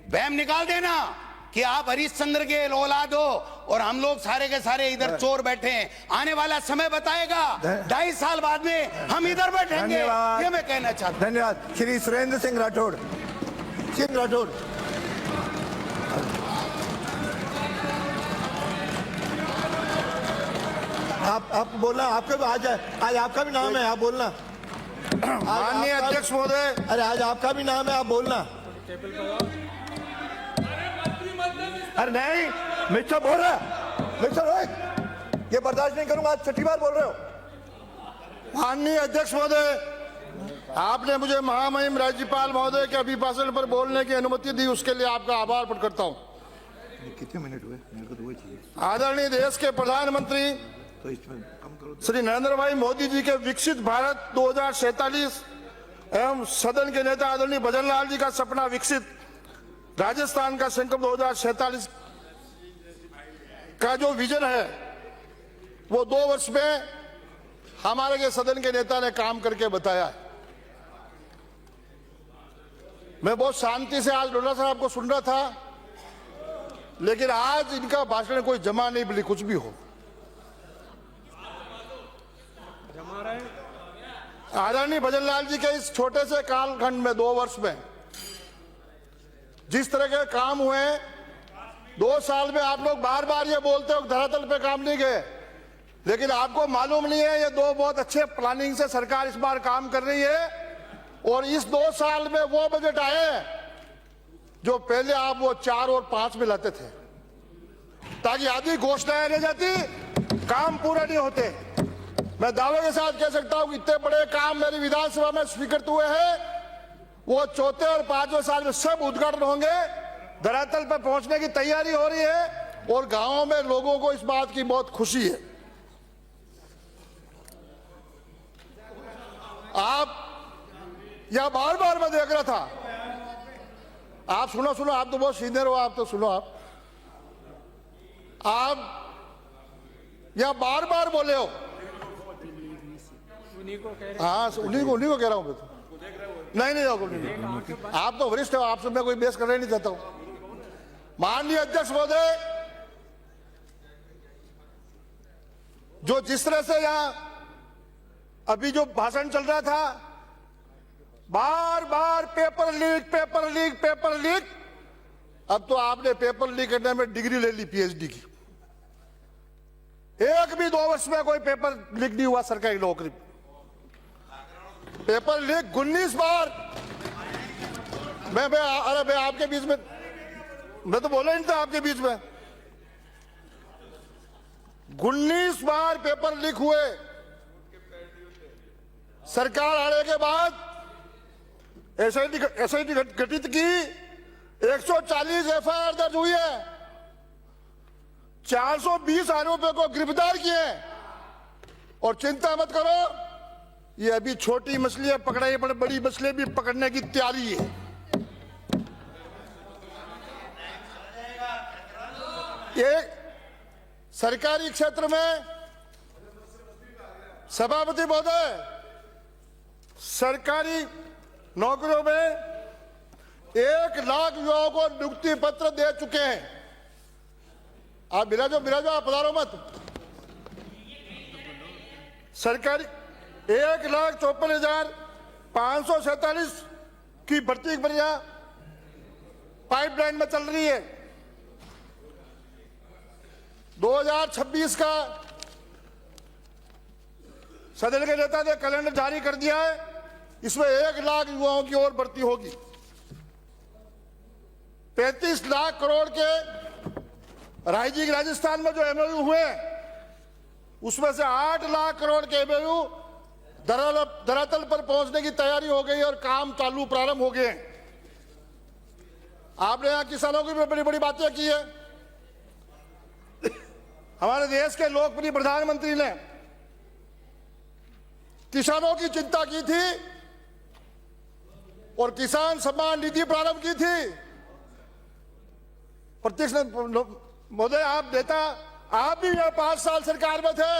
वहम निकाल देना कि आप हरिश्चंद्र के औलाद हो और हम लोग सारे के सारे इधर चोर बैठे हैं, आने वाला समय बताएगा, 2.5 साल बाद में हम इधर बैठेंगे, ये मैं कहना चाहता हूं। धन्यवाद। श्री सुरेंद्र सिंह राठौड़। सिंह राठौड़, आप बोलना, आपके आज आपका भी नाम है, आप बोलना। माननीय अध्यक्ष महोदय, अरे आज आपका भी नाम है, आप बोलना। अरे नहीं, मिस्टर बोल रहा, मिस्टर रोहित, ये बर्दाश्त नहीं करूंगा, आज छठी बार बोल रहे हो। माननीय अध्यक्ष महोदय, आपने मुझे महामहिम राज्यपाल महोदय के अभिभाषण पर बोलने की अनुमति दी, उसके लिए आपका आभार प्रकट करता हूं। कितने मिनट हुए? मेरे को तो वही चाहिए। आदरणीय देश के प्रधानमंत्री तो इसमें कम करो। श्री नरेंद्र भाई मोदी जी के विकसित भारत 2047 एवं सदन के नेता आदरणीय भजन लाल जी का सपना विकसित राजस्थान का संकल्प 2047 का जो विजन है, वो 2 वर्ष में हमारे के सदन के नेता ने काम करके बताया है। मैं बहुत शांति से आज लोढ़ा साहब को सुन रहा था, लेकिन आज इनका भाषण कोई जमा नहीं, बोली कुछ भी हो। आदरणीय भजन लाल जी के इस छोटे से कालखंड में 2 वर्ष में जिस तरह के काम हुए, 2 साल में आप लोग बार बार ये बोलते हो धरातल पे काम नहीं गए, लेकिन आपको मालूम नहीं है ये 2 बहुत अच्छे प्लानिंग से सरकार इस बार काम कर रही है। और इस 2 साल में वो बजट आए जो पहले आप वो 4 और 5 में लाते थे, ताकि आधी घोषणाएं रह जाती, काम पूरा नहीं होते। मैं दावे के साथ कह सकता हूं कि इतने बड़े काम मेरी विधानसभा में स्वीकृत हुए हैं, वो 4थे और 5वें साल में सब उद्घाटन होंगे, धरातल पर पहुंचने की तैयारी हो रही है, और गांवों में लोगों को इस बात की बहुत खुशी है। आप यह बार बार मैं देख रहा था, आप सुनो, आप तो बहुत सीनियर हो, आप तो सुनो, आप यह बार बार बोले हो। हाँ, उन्हीं को कह रहा हूं मैं तो। नहीं, आप तो वरिष्ठ हो, आपसे मैं कोई बहस करना नहीं चाहता हूं। माननीय अध्यक्ष महोदय, जो जिस तरह से यहां अभी जो भाषण चल रहा था, बार बार पेपर लीक, अब तो आपने पेपर लीक करने में डिग्री ले ली, पीएचडी की। एक भी 2 वर्ष में कोई पेपर लीक नहीं हुआ सरकारी नौकरी। पेपर लीक 19 बार। मैं आपके बीच में, मैं तो बोला नहीं था आपके बीच में। 19 बार पेपर लीक हुए। सरकार आने के बाद एसआईटी गठित की, 140 एफआईआर दर्ज हुई है, 420 आरोपियों को गिरफ्तार किए। और चिंता मत करो, ये अभी छोटी मछलियां पकड़ाई, बड़ी मछलियां भी पकड़ने की तैयारी है। एक सरकारी क्षेत्र में सभापति महोदय, सरकारी नौकरियों में 1 लाख युवाओं को नियुक्ति पत्र दे चुके हैं। आप बिराजो, आप पधारो मत। सरकारी 1,54,547 की भर्ती प्रक्रिया पाइपलाइन में चल रही है। 2026 का सदन के नेता ने कैलेंडर जारी कर दिया है, इसमें 1 लाख युवाओं की और भर्ती होगी। 35 लाख करोड़ के राजस्थान में जो एमओयू हुए, उसमें से 8 लाख करोड़ के एमओयू धरातल पर पहुंचने की तैयारी हो गई और काम चालू प्रारंभ हो गए हैं। आपने यहां किसानों की भी बड़ी बड़ी बातें की है। हमारे देश के लोकप्रिय प्रधानमंत्री ने किसानों की चिंता की थी और किसान सम्मान निधि प्रारंभ की थी। प्रत्यक्ष महोदय, आप भी यहाँ 5 साल सरकार में थे,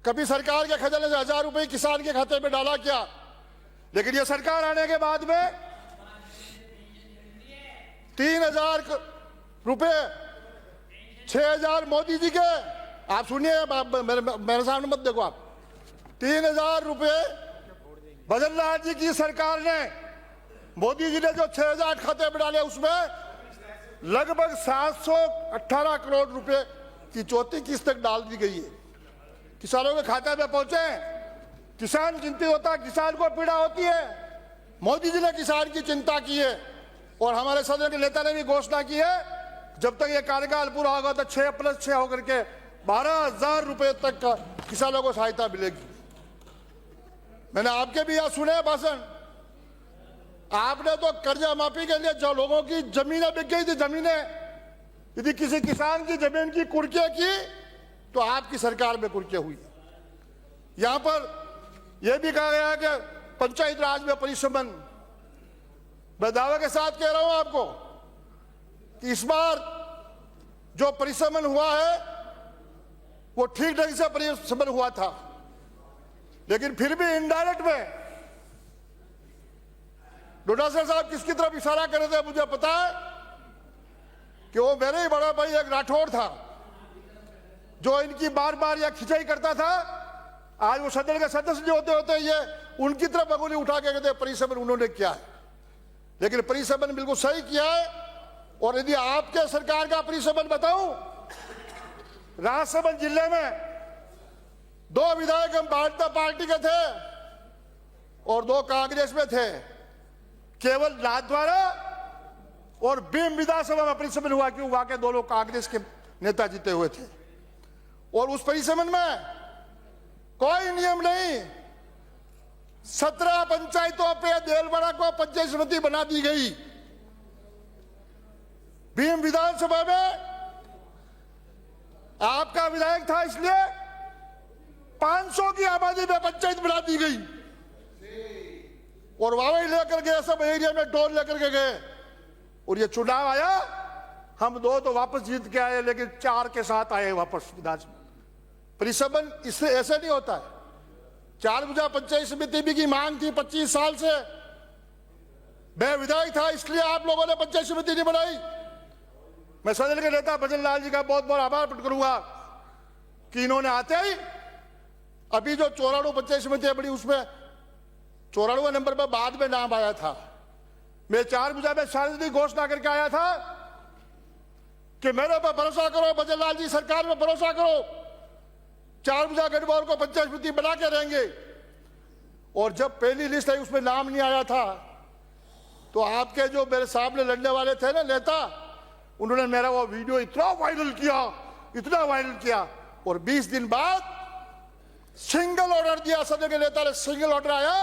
कभी सरकार के खजाने से 1000 रुपए किसान के खाते में डाला क्या? लेकिन ये सरकार आने के बाद में 3000 रुपए, 6000 मोदी जी के, आप सुनिए, मेरे सामने मत देखो आप, 3000 रुपए भजन लाल जी की सरकार ने, मोदी जी ने जो 6000 खाते में डाले उसमें लगभग 718 करोड़ रुपए की चौथी किस्त तक डाल दी गई है, किसानों के खाते में पहुंचे। किसान चिंतित होता है, किसान को पीड़ा होती है। मोदी जी ने किसान की चिंता की है और हमारे सदन के नेता ने भी घोषणा की है, जब तक ये कार्यकाल पूरा होगा तो 6+6 होकर के 12,000 रुपए तक का किसानों को सहायता मिलेगी। मैंने आपके भी यहां सुने भाषण, आपने तो कर्जा माफी के लिए जो लोगों की जमीनें बिक गई थी, जमीनें, यदि किसी किसान की जमीन की कुर्कियां की तो आपकी सरकार में कुर्कियां हुई। यहां पर यह भी कहा गया कि पंचायत राज में परिसमन, मैं दावे के साथ कह रहा हूं आपको कि इस बार जो परिसमन हुआ है वो ठीक ढंग से परिसमन हुआ था, लेकिन फिर भी इनडायरेक्ट में डोडासर साहब किसकी तरफ इशारा कर रहे थे मुझे पता है कि वो मेरे ही बड़ा भाई एक राठौड़ था जो इनकी बार बार यह खिंचाई करता था। आज वो सदन के सदस्य जो होते होते ये उनकी तरफ अंगुली उठा के कहते परिसमन उन्होंने किया है, लेकिन परिसमन बिल्कुल सही किया है। और यदि आपके सरकार का परिसमन बताऊं, राजसमंद जिले में 2 विधायक हम भाजपा पार्टी के थे और 2 कांग्रेस में थे। केवल नाथद्वारा और भीम विधानसभा में परिसमन हुआ, क्यों? वहां के दोनों कांग्रेस के नेता जीते हुए थे और उस परिसमन में कोई नियम नहीं। 17 पंचायतों पे देलवाड़ा को पंचायत समिति बना दी गई। भीम विधानसभा में आपका विधायक था, इसलिए 500 की आबादी में पंचायत बना दी गई और वावई लेकर गए, सब एरिया में डोर लेकर के गए और ये चुनाव आया, हम 2 तो वापस जीत के आए, लेकिन 4 के साथ आए वापस विधानसभा। परिसमन इससे ऐसे नहीं होता है। 4 भुजा पंचायत समिति भी की मांग थी 25 साल से। मैं विधायक था, इसलिए आप लोगों ने पंचायत समिति नहीं बनाई। मैं सदन के नेता भजन लाल जी का बहुत बहुत आभार प्रकट करूंगा कि इन्होंने आते ही अभी जो 94 पंचायत समितियां बड़ी, उसमें 94वें नंबर पर बाद में नाम आया था। मैं 4 भुजा में सार्वजनिक घोषणा करके आया था कि मेरे पर भरोसा करो, भजन लाल जी सरकार में भरोसा करो, 4 भुजा गढ़वाल को पंचायत समिति बना के रहेंगे। और जब पहली लिस्ट आई उसमें नाम नहीं आया था तो आपके जो मेरे सामने लड़ने वाले थे ना नेता, उन्होंने मेरा वो वीडियो इतना वायरल किया और 20 दिन बाद सिंगल ऑर्डर दिया। सदन के नेता ने सिंगल ऑर्डर आया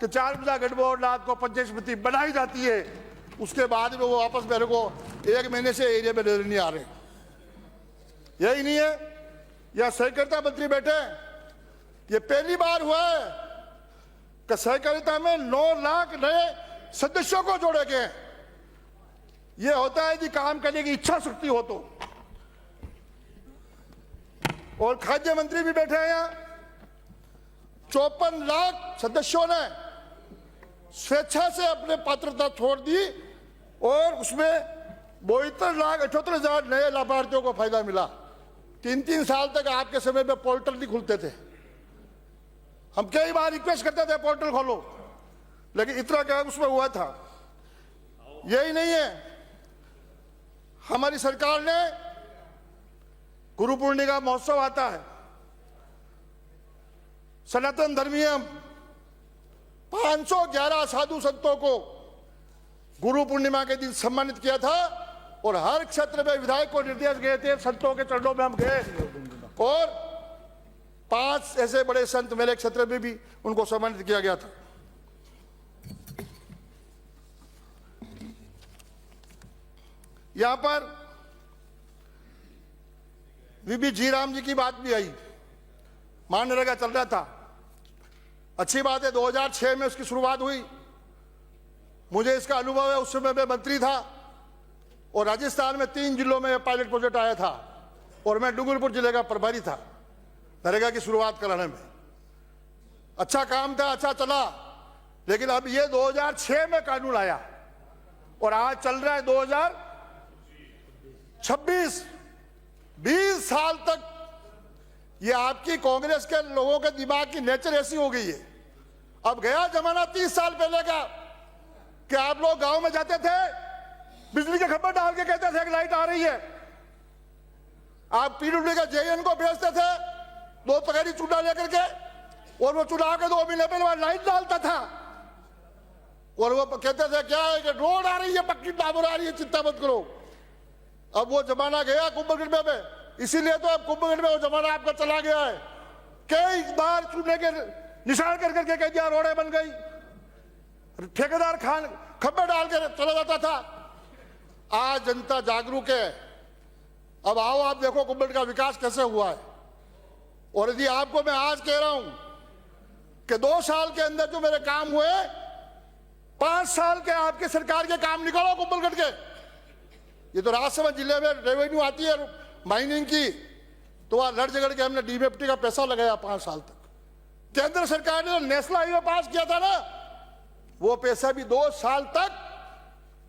कि 4 भुजा गढ़वाल नाथ को पंचायत समिति बनाई जाती है। उसके बाद में वो वापस मेरे को 1 महीने से एरिया में नजर नहीं आ रहे। यही नहीं है, यह सहकारिता मंत्री बैठे, ये पहली बार हुआ है कि सहकारिता में 9 लाख नए सदस्यों को जोड़े गए। ये होता है कि काम करने की इच्छा शक्ति हो तो। और खाद्य मंत्री भी बैठे हैं यहाँ। 54 लाख सदस्यों ने स्वेच्छा से अपने पात्रता छोड़ दी और उसमें 72,78,000 नए लाभार्थियों को फायदा मिला। 3-3 साल तक आपके समय में पोर्टल नहीं खुलते थे। हम कई बार रिक्वेस्ट करते थे पोर्टल खोलो, लेकिन इतना क्या उसमें हुआ था। यही नहीं है, हमारी सरकार ने गुरु पूर्णिमा महोत्सव आता है, सनातन धर्मीय 511 साधु संतों को गुरु पूर्णिमा के दिन सम्मानित किया था और हर क्षेत्र में विधायक को निर्देश गए थे, संतों के चरणों में हम गए और 5 ऐसे बड़े संत मेरे क्षेत्र में भी उनको सम्मानित किया गया था। यहां पर वीबी जी राम जी की बात भी आई। मनरेगा चल रहा था, अच्छी बात है, 2006 में उसकी शुरुआत हुई। मुझे इसका अनुभव है, उस समय मैं मंत्री था और राजस्थान में 3 जिलों में पायलट प्रोजेक्ट आया था और मैं डूंगरपुर जिले का प्रभारी था नरेगा की शुरुआत कराने में। अच्छा काम था, अच्छा चला, लेकिन अब ये 2006 में कानून आया और आज चल रहा है 2026। 20 साल तक ये आपकी कांग्रेस के लोगों के दिमाग की नेचर ऐसी हो गई है। अब गया जमाना 30 साल पहले का कि आप लोग गांव में जाते थे, बिजली के खंभे डाल के कहते थे कि लाइट आ रही है। आप पीडब्ल्यू के जेएन को भेजते थे 2 तगारी चूल्हा लेकर के और वो चूल्हा के 2 महीने पहले वहां लाइट डालता था और वो कहते थे क्या है कि रोड आ रही है, पक्की टावर आ रही है, चिंता मत करो। अब वो जमाना गया कुंभलगढ़ में, इसीलिए तो अब कुंभलगढ़ में वो जमाना आपका चला गया है। कई बार चूल्हे के निशान कर करके कह दिया, रोडें बन गई, ठेकेदार खान खंभे डाल के चला जाता था। आज जनता जागरूक है। अब आओ आप देखो कुंभलगढ़ का विकास कैसे हुआ है। और यदि आपको मैं आज कह रहा हूं कि 2 साल के अंदर जो मेरे काम हुए, 5 साल के आपके सरकार के काम निकालो कुंभलगढ़ के। ये तो राजसमंद जिले में रेवेन्यू आती है माइनिंग की, तो वहां लड़ झगड़ के हमने डीएमएफटी का पैसा लगाया 5 साल तक। केंद्र सरकार ने नेशनल हाईवे पास किया था ना, वो पैसा भी 2 साल तक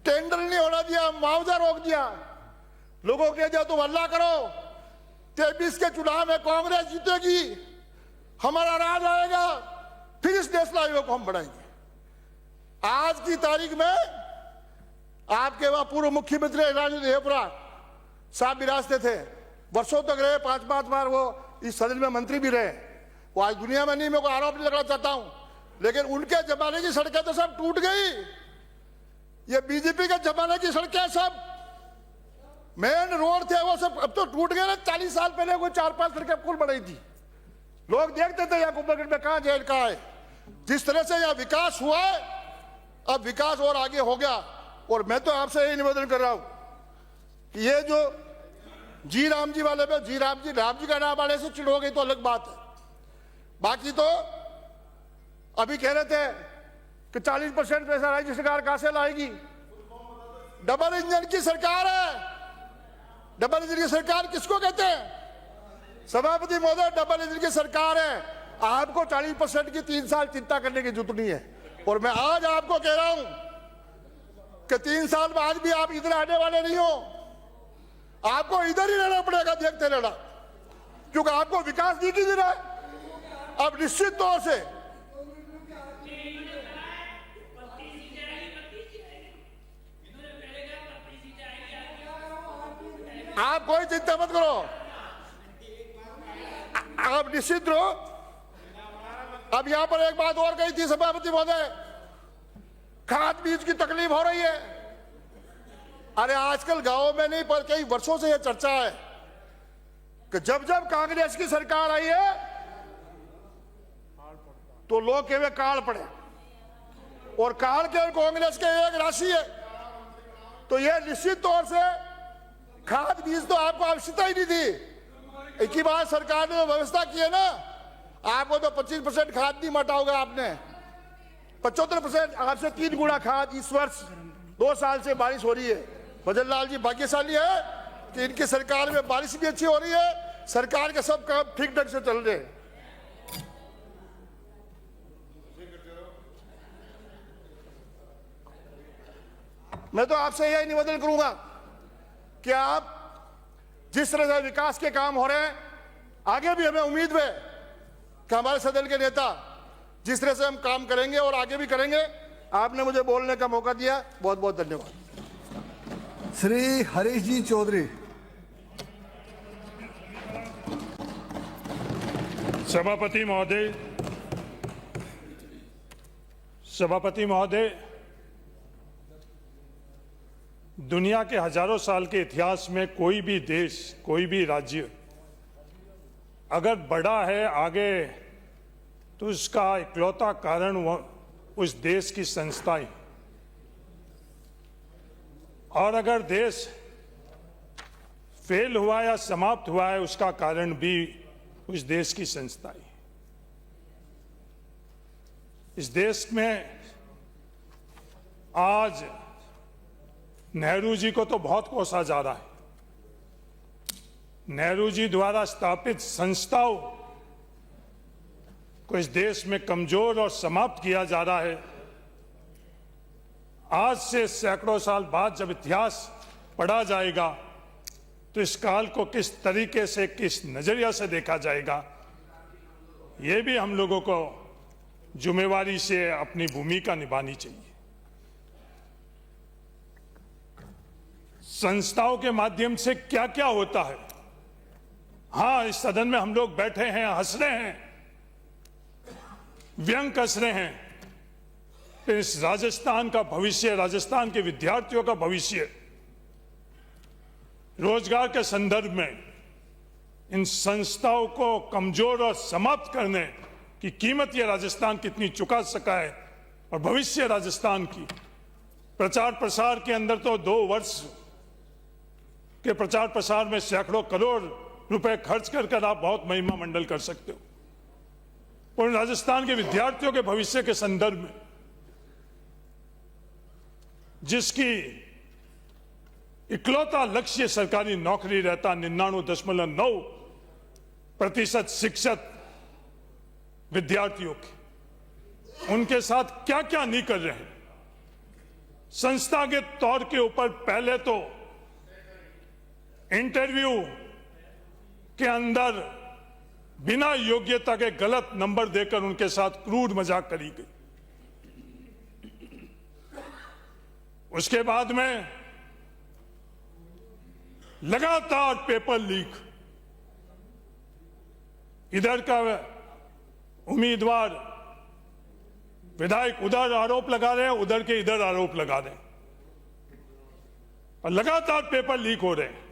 टेंडर नहीं होने दिया, मुआवजा रोक दिया। लोगों के दिया तुम हल्ला करो, 23 के चुनाव में कांग्रेस जीतेगी, हमारा राज आएगा, फिर इस नेशनल हाईवे को हम बढ़ाएंगे। आज की तारीख में आपके वहां पूर्व मुख्यमंत्री राजू देवपुरा साहब विरासते थे, वर्षों तक रहे, 5-5 बार वो इस सदन में मंत्री भी रहे। वो आज दुनिया में नहीं, मैं को आरोप नहीं लगाना चाहता हूं, लेकिन उनके जमाने की सड़कें तो सब टूट गई। ये बीजेपी के जमाने की सड़कें सब मेन रोड थे वो सब अब तो टूट गए ना। 40 साल पहले कोई 4-5 सड़कें कुल बनाई थी, लोग देखते थे यहाँ कुंभलगढ़ में कहां जेल कहां है। जिस तरह से यह विकास हुआ है, अब विकास और आगे हो गया। और मैं तो आपसे यही निवेदन कर रहा हूं कि ये जो जी राम जी वाले पे राम जी का नाम आने से चिड़ हो गई तो अलग बात है। बाकी तो अभी कह रहे थे कि 40% पैसा राज्य सरकार कहां से लाएगी। डबल इंजन की सरकार है। डबल इंजन की सरकार किसको कहते हैं सभापति महोदय? डबल इंजन की सरकार है। आपको 40% की 3 साल चिंता करने की जरूरत नहीं है। और मैं आज आपको कह रहा हूं कि 3 साल बाद भी आप इधर आने वाले नहीं हो, आपको इधर ही रहना पड़ेगा, देखते रहना, क्योंकि आपको विकास नहीं दिख रहा है। अब निश्चित तौर से आप कोई चिंता मत करो, आप निश्चित रहो। अब यहां पर एक बात और कही थी सभापति महोदय, खाद बीज की तकलीफ हो रही है। अरे आजकल गांव में नहीं पर कई वर्षों से यह चर्चा है कि जब जब कांग्रेस की सरकार आई है तो लोग केवल काल पड़े, और काल के कांग्रेस के एक राशि है। तो यह निश्चित तौर से खाद बीज तो आपको आवश्यकता ही नहीं थी। एक ही बार सरकार ने व्यवस्था की है ना, आपको तो 25% खाद नहीं मटा होगा, आपने 75%, आपसे 3 गुना खाद इस वर्ष 2 साल से बारिश हो रही है। भजन लाल जी भाग्यशाली है कि इनकी सरकार में बारिश भी अच्छी हो रही है, सरकार के सब काम ठीक ढंग से चल रहे हैं। मैं तो आपसे यही निवेदन करूंगा कि आप जिस तरह से विकास के काम हो रहे हैं, आगे भी हमें उम्मीद है कि हमारे सदन के नेता जिस तरह से हम काम करेंगे और आगे भी करेंगे। आपने मुझे बोलने का मौका दिया, बहुत बहुत धन्यवाद। श्री हरीश जी चौधरी। सभापति महोदय, दुनिया के हजारों साल के इतिहास में कोई भी देश, कोई भी राज्य अगर बढ़ा है आगे तो उसका इकलौता कारण उस देश की संस्थाएं, और अगर देश फेल हुआ या समाप्त हुआ है उसका कारण भी उस देश की संस्थाएं। इस देश में आज नेहरू जी को तो बहुत कोसा जा रहा है। नेहरू जी द्वारा स्थापित संस्थाओं को इस देश में कमजोर और समाप्त किया जा रहा है। आज से सैकड़ों साल बाद जब इतिहास पढ़ा जाएगा तो इस काल को किस तरीके से, किस नजरिया से देखा जाएगा, ये भी हम लोगों को जिम्मेवारी से अपनी भूमिका निभानी चाहिए। संस्थाओं के माध्यम से क्या क्या होता है? हाँ, इस सदन में हम लोग बैठे हैं, हंस रहे हैं, व्यंग कस रहे हैं। इस राजस्थान का भविष्य, राजस्थान के विद्यार्थियों का भविष्य, रोजगार के संदर्भ में इन संस्थाओं को कमजोर और समाप्त करने की कीमत ये राजस्थान कितनी चुका सका है, और भविष्य राजस्थान की प्रचार प्रसार के अंदर तो 2 वर्ष के प्रचार प्रसार में सैकड़ों करोड़ रुपए खर्च कर आप बहुत महिमा मंडल कर सकते हो, और राजस्थान के विद्यार्थियों के भविष्य के संदर्भ में जिसकी इकलौता लक्ष्य सरकारी नौकरी रहता, 99.9% शिक्षित विद्यार्थियों के, उनके साथ क्या क्या नहीं कर रहे हैं। संस्था के तौर के ऊपर पहले तो इंटरव्यू के अंदर बिना योग्यता के गलत नंबर देकर उनके साथ क्रूर मजाक करी गई। उसके बाद में लगातार पेपर लीक, इधर का उम्मीदवार विधायक उधर आरोप लगा रहे हैं, उधर के इधर आरोप लगा रहे हैं, और लगातार पेपर लीक हो रहे हैं।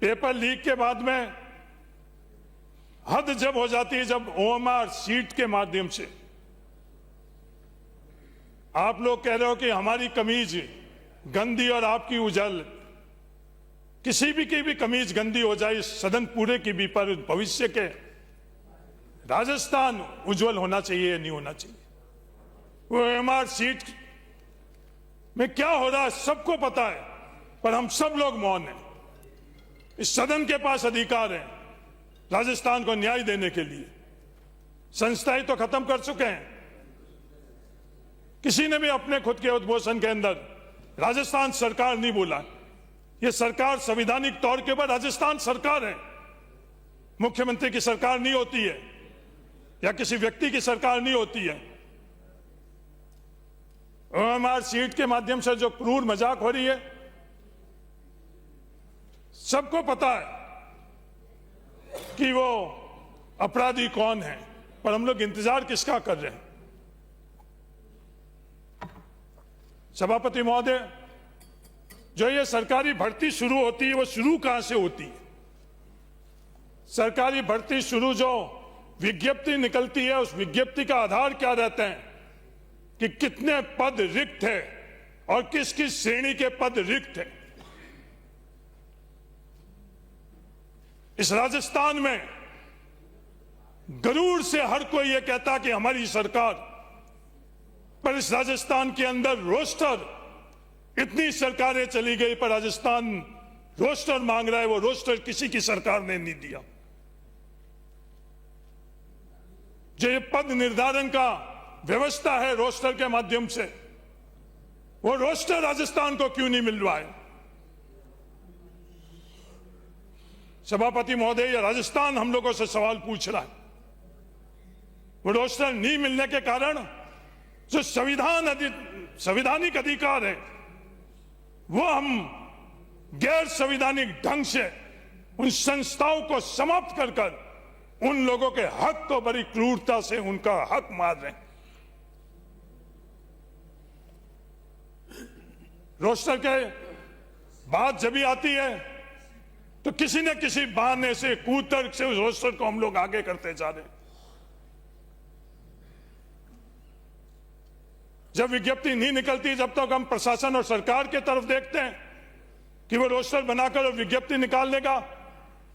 पेपर लीक के बाद में हद जब हो जाती है जब OMR सीट के माध्यम से आप लोग कह रहे हो कि हमारी कमीज गंदी और आपकी उजल, किसी भी की भी कमीज गंदी हो जाए, सदन पूरे की भी, पर भविष्य के राजस्थान उज्जवल होना चाहिए या नहीं होना चाहिए। वो OMR सीट में क्या हो रहा है सबको पता है, पर हम सब लोग मौन हैं। इस सदन के पास अधिकार है राजस्थान को न्याय देने के लिए। संस्थाएं तो खत्म कर चुके हैं, किसी ने भी अपने खुद के उद्घोषण के अंदर राजस्थान सरकार नहीं बोला। यह सरकार संवैधानिक तौर के ऊपर राजस्थान सरकार है, मुख्यमंत्री की सरकार नहीं होती है या किसी व्यक्ति की सरकार नहीं होती है। OMR सीट के माध्यम से जो क्रूर मजाक हो रही है, सबको पता है कि वो अपराधी कौन है, पर हम लोग इंतजार किसका कर रहे हैं। सभापति महोदय, जो ये सरकारी भर्ती शुरू होती है वो शुरू कहां से होती है? सरकारी भर्ती शुरू जो विज्ञप्ति निकलती है, उस विज्ञप्ति का आधार क्या रहता है कि कितने पद रिक्त है और किस किस श्रेणी के पद रिक्त है। इस राजस्थान में गरूर से हर कोई ये कहता कि हमारी सरकार, पर इस राजस्थान के अंदर रोस्टर, इतनी सरकारें चली गई पर राजस्थान रोस्टर मांग रहा है, वो रोस्टर किसी की सरकार ने नहीं दिया। जो ये पद निर्धारण का व्यवस्था है रोस्टर के माध्यम से, वो रोस्टर राजस्थान को क्यों नहीं मिल रहा है? सभापति महोदय, ये राजस्थान हम लोगों से सवाल पूछ रहा है। वो रोस्टर नहीं मिलने के कारण जो संवैधानिक अधिकार है वो हम गैर संवैधानिक ढंग से उन संस्थाओं को समाप्त कर उन लोगों के हक को बड़ी क्रूरता से उनका हक मार रहे हैं। रोस्टर के बात जब भी आती है तो किसी न किसी बहाने से कूतर्क से उस रोस्टर को हम लोग आगे करते जा रहे हैं। जब विज्ञप्ति नहीं निकलती, जब तक हम प्रशासन और सरकार की तरफ देखते हैं कि वो रोस्टर बनाकर और विज्ञप्ति निकाल लेगा।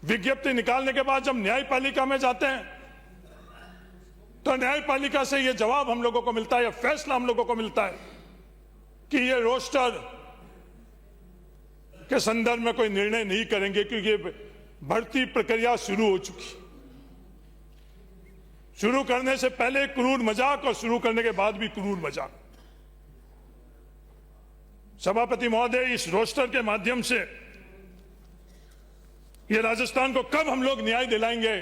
विज्ञप्ति निकालने के बाद जब न्यायपालिका में जाते हैं तो न्यायपालिका से ये जवाब हम लोगों को मिलता है, या फैसला हम लोगों को मिलता है कि ये रोस्टर के संदर्भ में कोई निर्णय नहीं करेंगे, क्योंकि ये भर्ती प्रक्रिया शुरू हो चुकी। शुरू करने से पहले क्रूर मजाक और शुरू करने के बाद भी क्रूर मजाक। सभापति महोदय, इस रोस्टर के माध्यम से ये राजस्थान को कब हम लोग न्याय दिलाएंगे?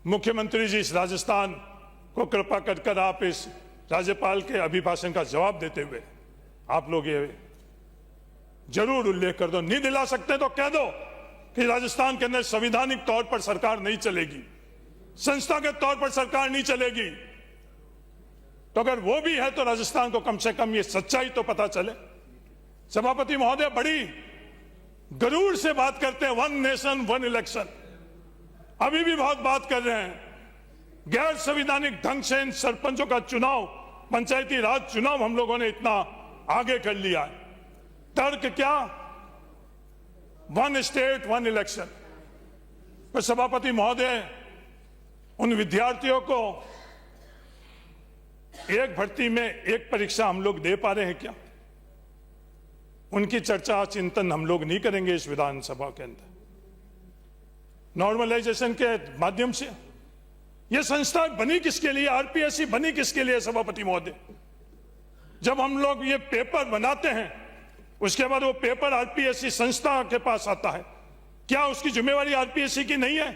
मुख्यमंत्री जी, इस राजस्थान को कृपा कर आप इस राज्यपाल के अभिभाषण का जवाब देते हुए आप लोग ये जरूर उल्लेख कर दो। नहीं दिला सकते तो कह दो कि राजस्थान के अंदर संवैधानिक तौर पर सरकार नहीं चलेगी, संस्था के तौर पर सरकार नहीं चलेगी। तो अगर वो भी है तो राजस्थान को कम से कम ये सच्चाई तो पता चले। सभापति महोदय, बड़ी गरूर से बात करते हैं, वन नेशन वन इलेक्शन। अभी भी बहुत बात कर रहे हैं। गैर संवैधानिक ढंग से इन सरपंचों का चुनाव, पंचायती राज चुनाव हम लोगों ने इतना आगे कर लिया है। तर्क क्या? One state one election. तो सभापति महोदय, उन विद्यार्थियों को एक भर्ती में एक परीक्षा हम लोग दे पा रहे हैं क्या? उनकी चर्चा चिंतन हम लोग नहीं करेंगे इस विधानसभा के अंदर। नॉर्मलाइजेशन के माध्यम से यह संस्था बनी किसके लिए? आरपीएससी बनी किसके लिए? सभापति महोदय, जब हम लोग ये पेपर बनाते हैं उसके बाद वो पेपर आरपीएससी संस्था के पास आता है, क्या उसकी जिम्मेवारी आरपीएससी की नहीं है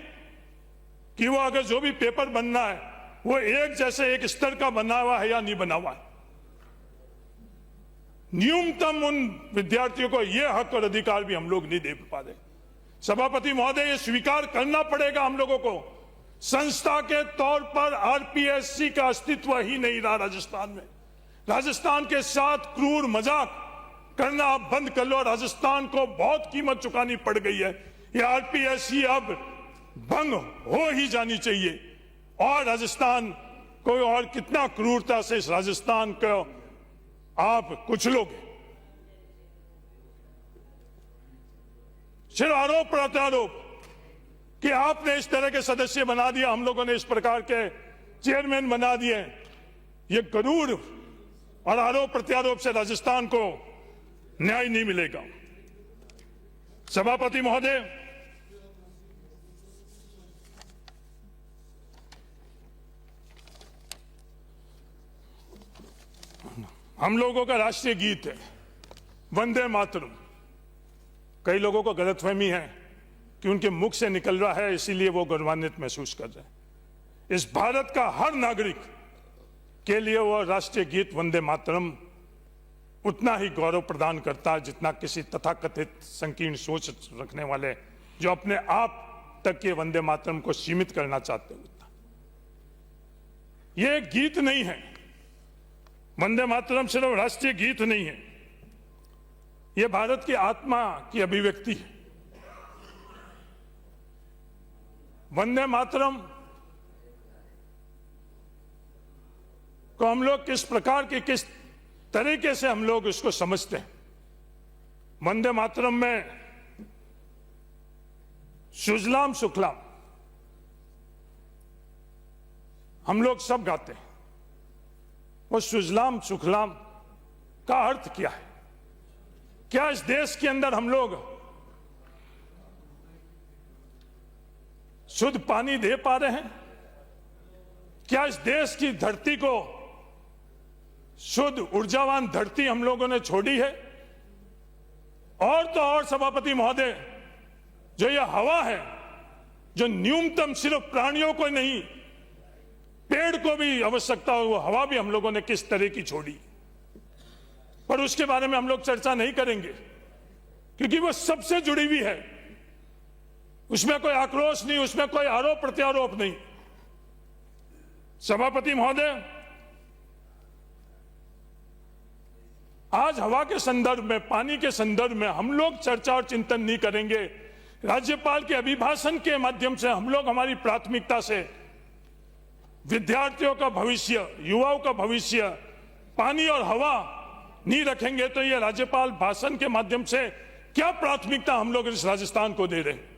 कि वो अगर जो भी पेपर बनना है वो एक जैसे एक स्तर का बना हुआ है या नहीं बना हुआ है? न्यूनतम उन विद्यार्थियों को यह हक और अधिकार भी हम लोग नहीं दे पा रहे। सभापति महोदय, ये स्वीकार करना पड़ेगा हम लोगों को, संस्था के तौर पर आरपीएससी का अस्तित्व ही नहीं रहा राजस्थान में। राजस्थान के साथ क्रूर मजाक करना आप बंद कर लो। राजस्थान को बहुत कीमत चुकानी पड़ गई है। ये आरपीएससी अब भंग हो ही जानी चाहिए। और राजस्थान को और कितना क्रूरता से इस राजस्थान को आप कुछ लोग सिर्फ आरोप प्रत्यारोप कि आपने इस तरह के सदस्य बना दिया, हम लोगों ने इस प्रकार के चेयरमैन बना दिए। ये गरूर और आरोप प्रत्यारोप से राजस्थान को न्याय नहीं मिलेगा। सभापति महोदय, हम लोगों का राष्ट्रीय गीत है वंदे मातरम। कई लोगों को गलतफहमी है कि उनके मुख से निकल रहा है इसीलिए वो गौरवान्वित महसूस कर रहे हैं। इस भारत का हर नागरिक के लिए वो राष्ट्रीय गीत वंदे मातरम उतना ही गौरव प्रदान करता है जितना किसी तथाकथित संकीर्ण सोच रखने वाले जो अपने आप तक के वंदे मातरम को सीमित करना चाहते हैं। ये एक गीत नहीं है। वंदे मातरम सिर्फ राष्ट्रीय गीत नहीं है, यह भारत की आत्मा की अभिव्यक्ति है। वंदे मातरम को हम लोग किस प्रकार के, किस तरीके से हम लोग इसको समझते हैं? वंदे मातरम में सुजलाम सुफलाम हम लोग सब गाते हैं। वो सुजलाम सुफलाम का अर्थ क्या है? क्या इस देश के अंदर हम लोग शुद्ध पानी दे पा रहे हैं? क्या इस देश की धरती को शुद्ध ऊर्जावान धरती हम लोगों ने छोड़ी है? और तो और सभापति महोदय, जो यह हवा है, जो न्यूनतम सिर्फ प्राणियों को नहीं पेड़ को भी आवश्यकता हो, वो हवा भी हम लोगों ने किस तरह की छोड़ी, पर उसके बारे में हम लोग चर्चा नहीं करेंगे क्योंकि वो सबसे जुड़ी हुई है। उसमें कोई आक्रोश नहीं, उसमें कोई आरोप प्रत्यारोप नहीं। सभापति महोदय, आज हवा के संदर्भ में, पानी के संदर्भ में हम लोग चर्चा और चिंतन नहीं करेंगे राज्यपाल के अभिभाषण के माध्यम से हम लोग हमारी प्राथमिकता से विद्यार्थियों का भविष्य, युवाओं का भविष्य, पानी और हवा नहीं रखेंगे तो ये राज्यपाल भाषण के माध्यम से क्या प्राथमिकता हम लोग इस राजस्थान को दे रहे हैं?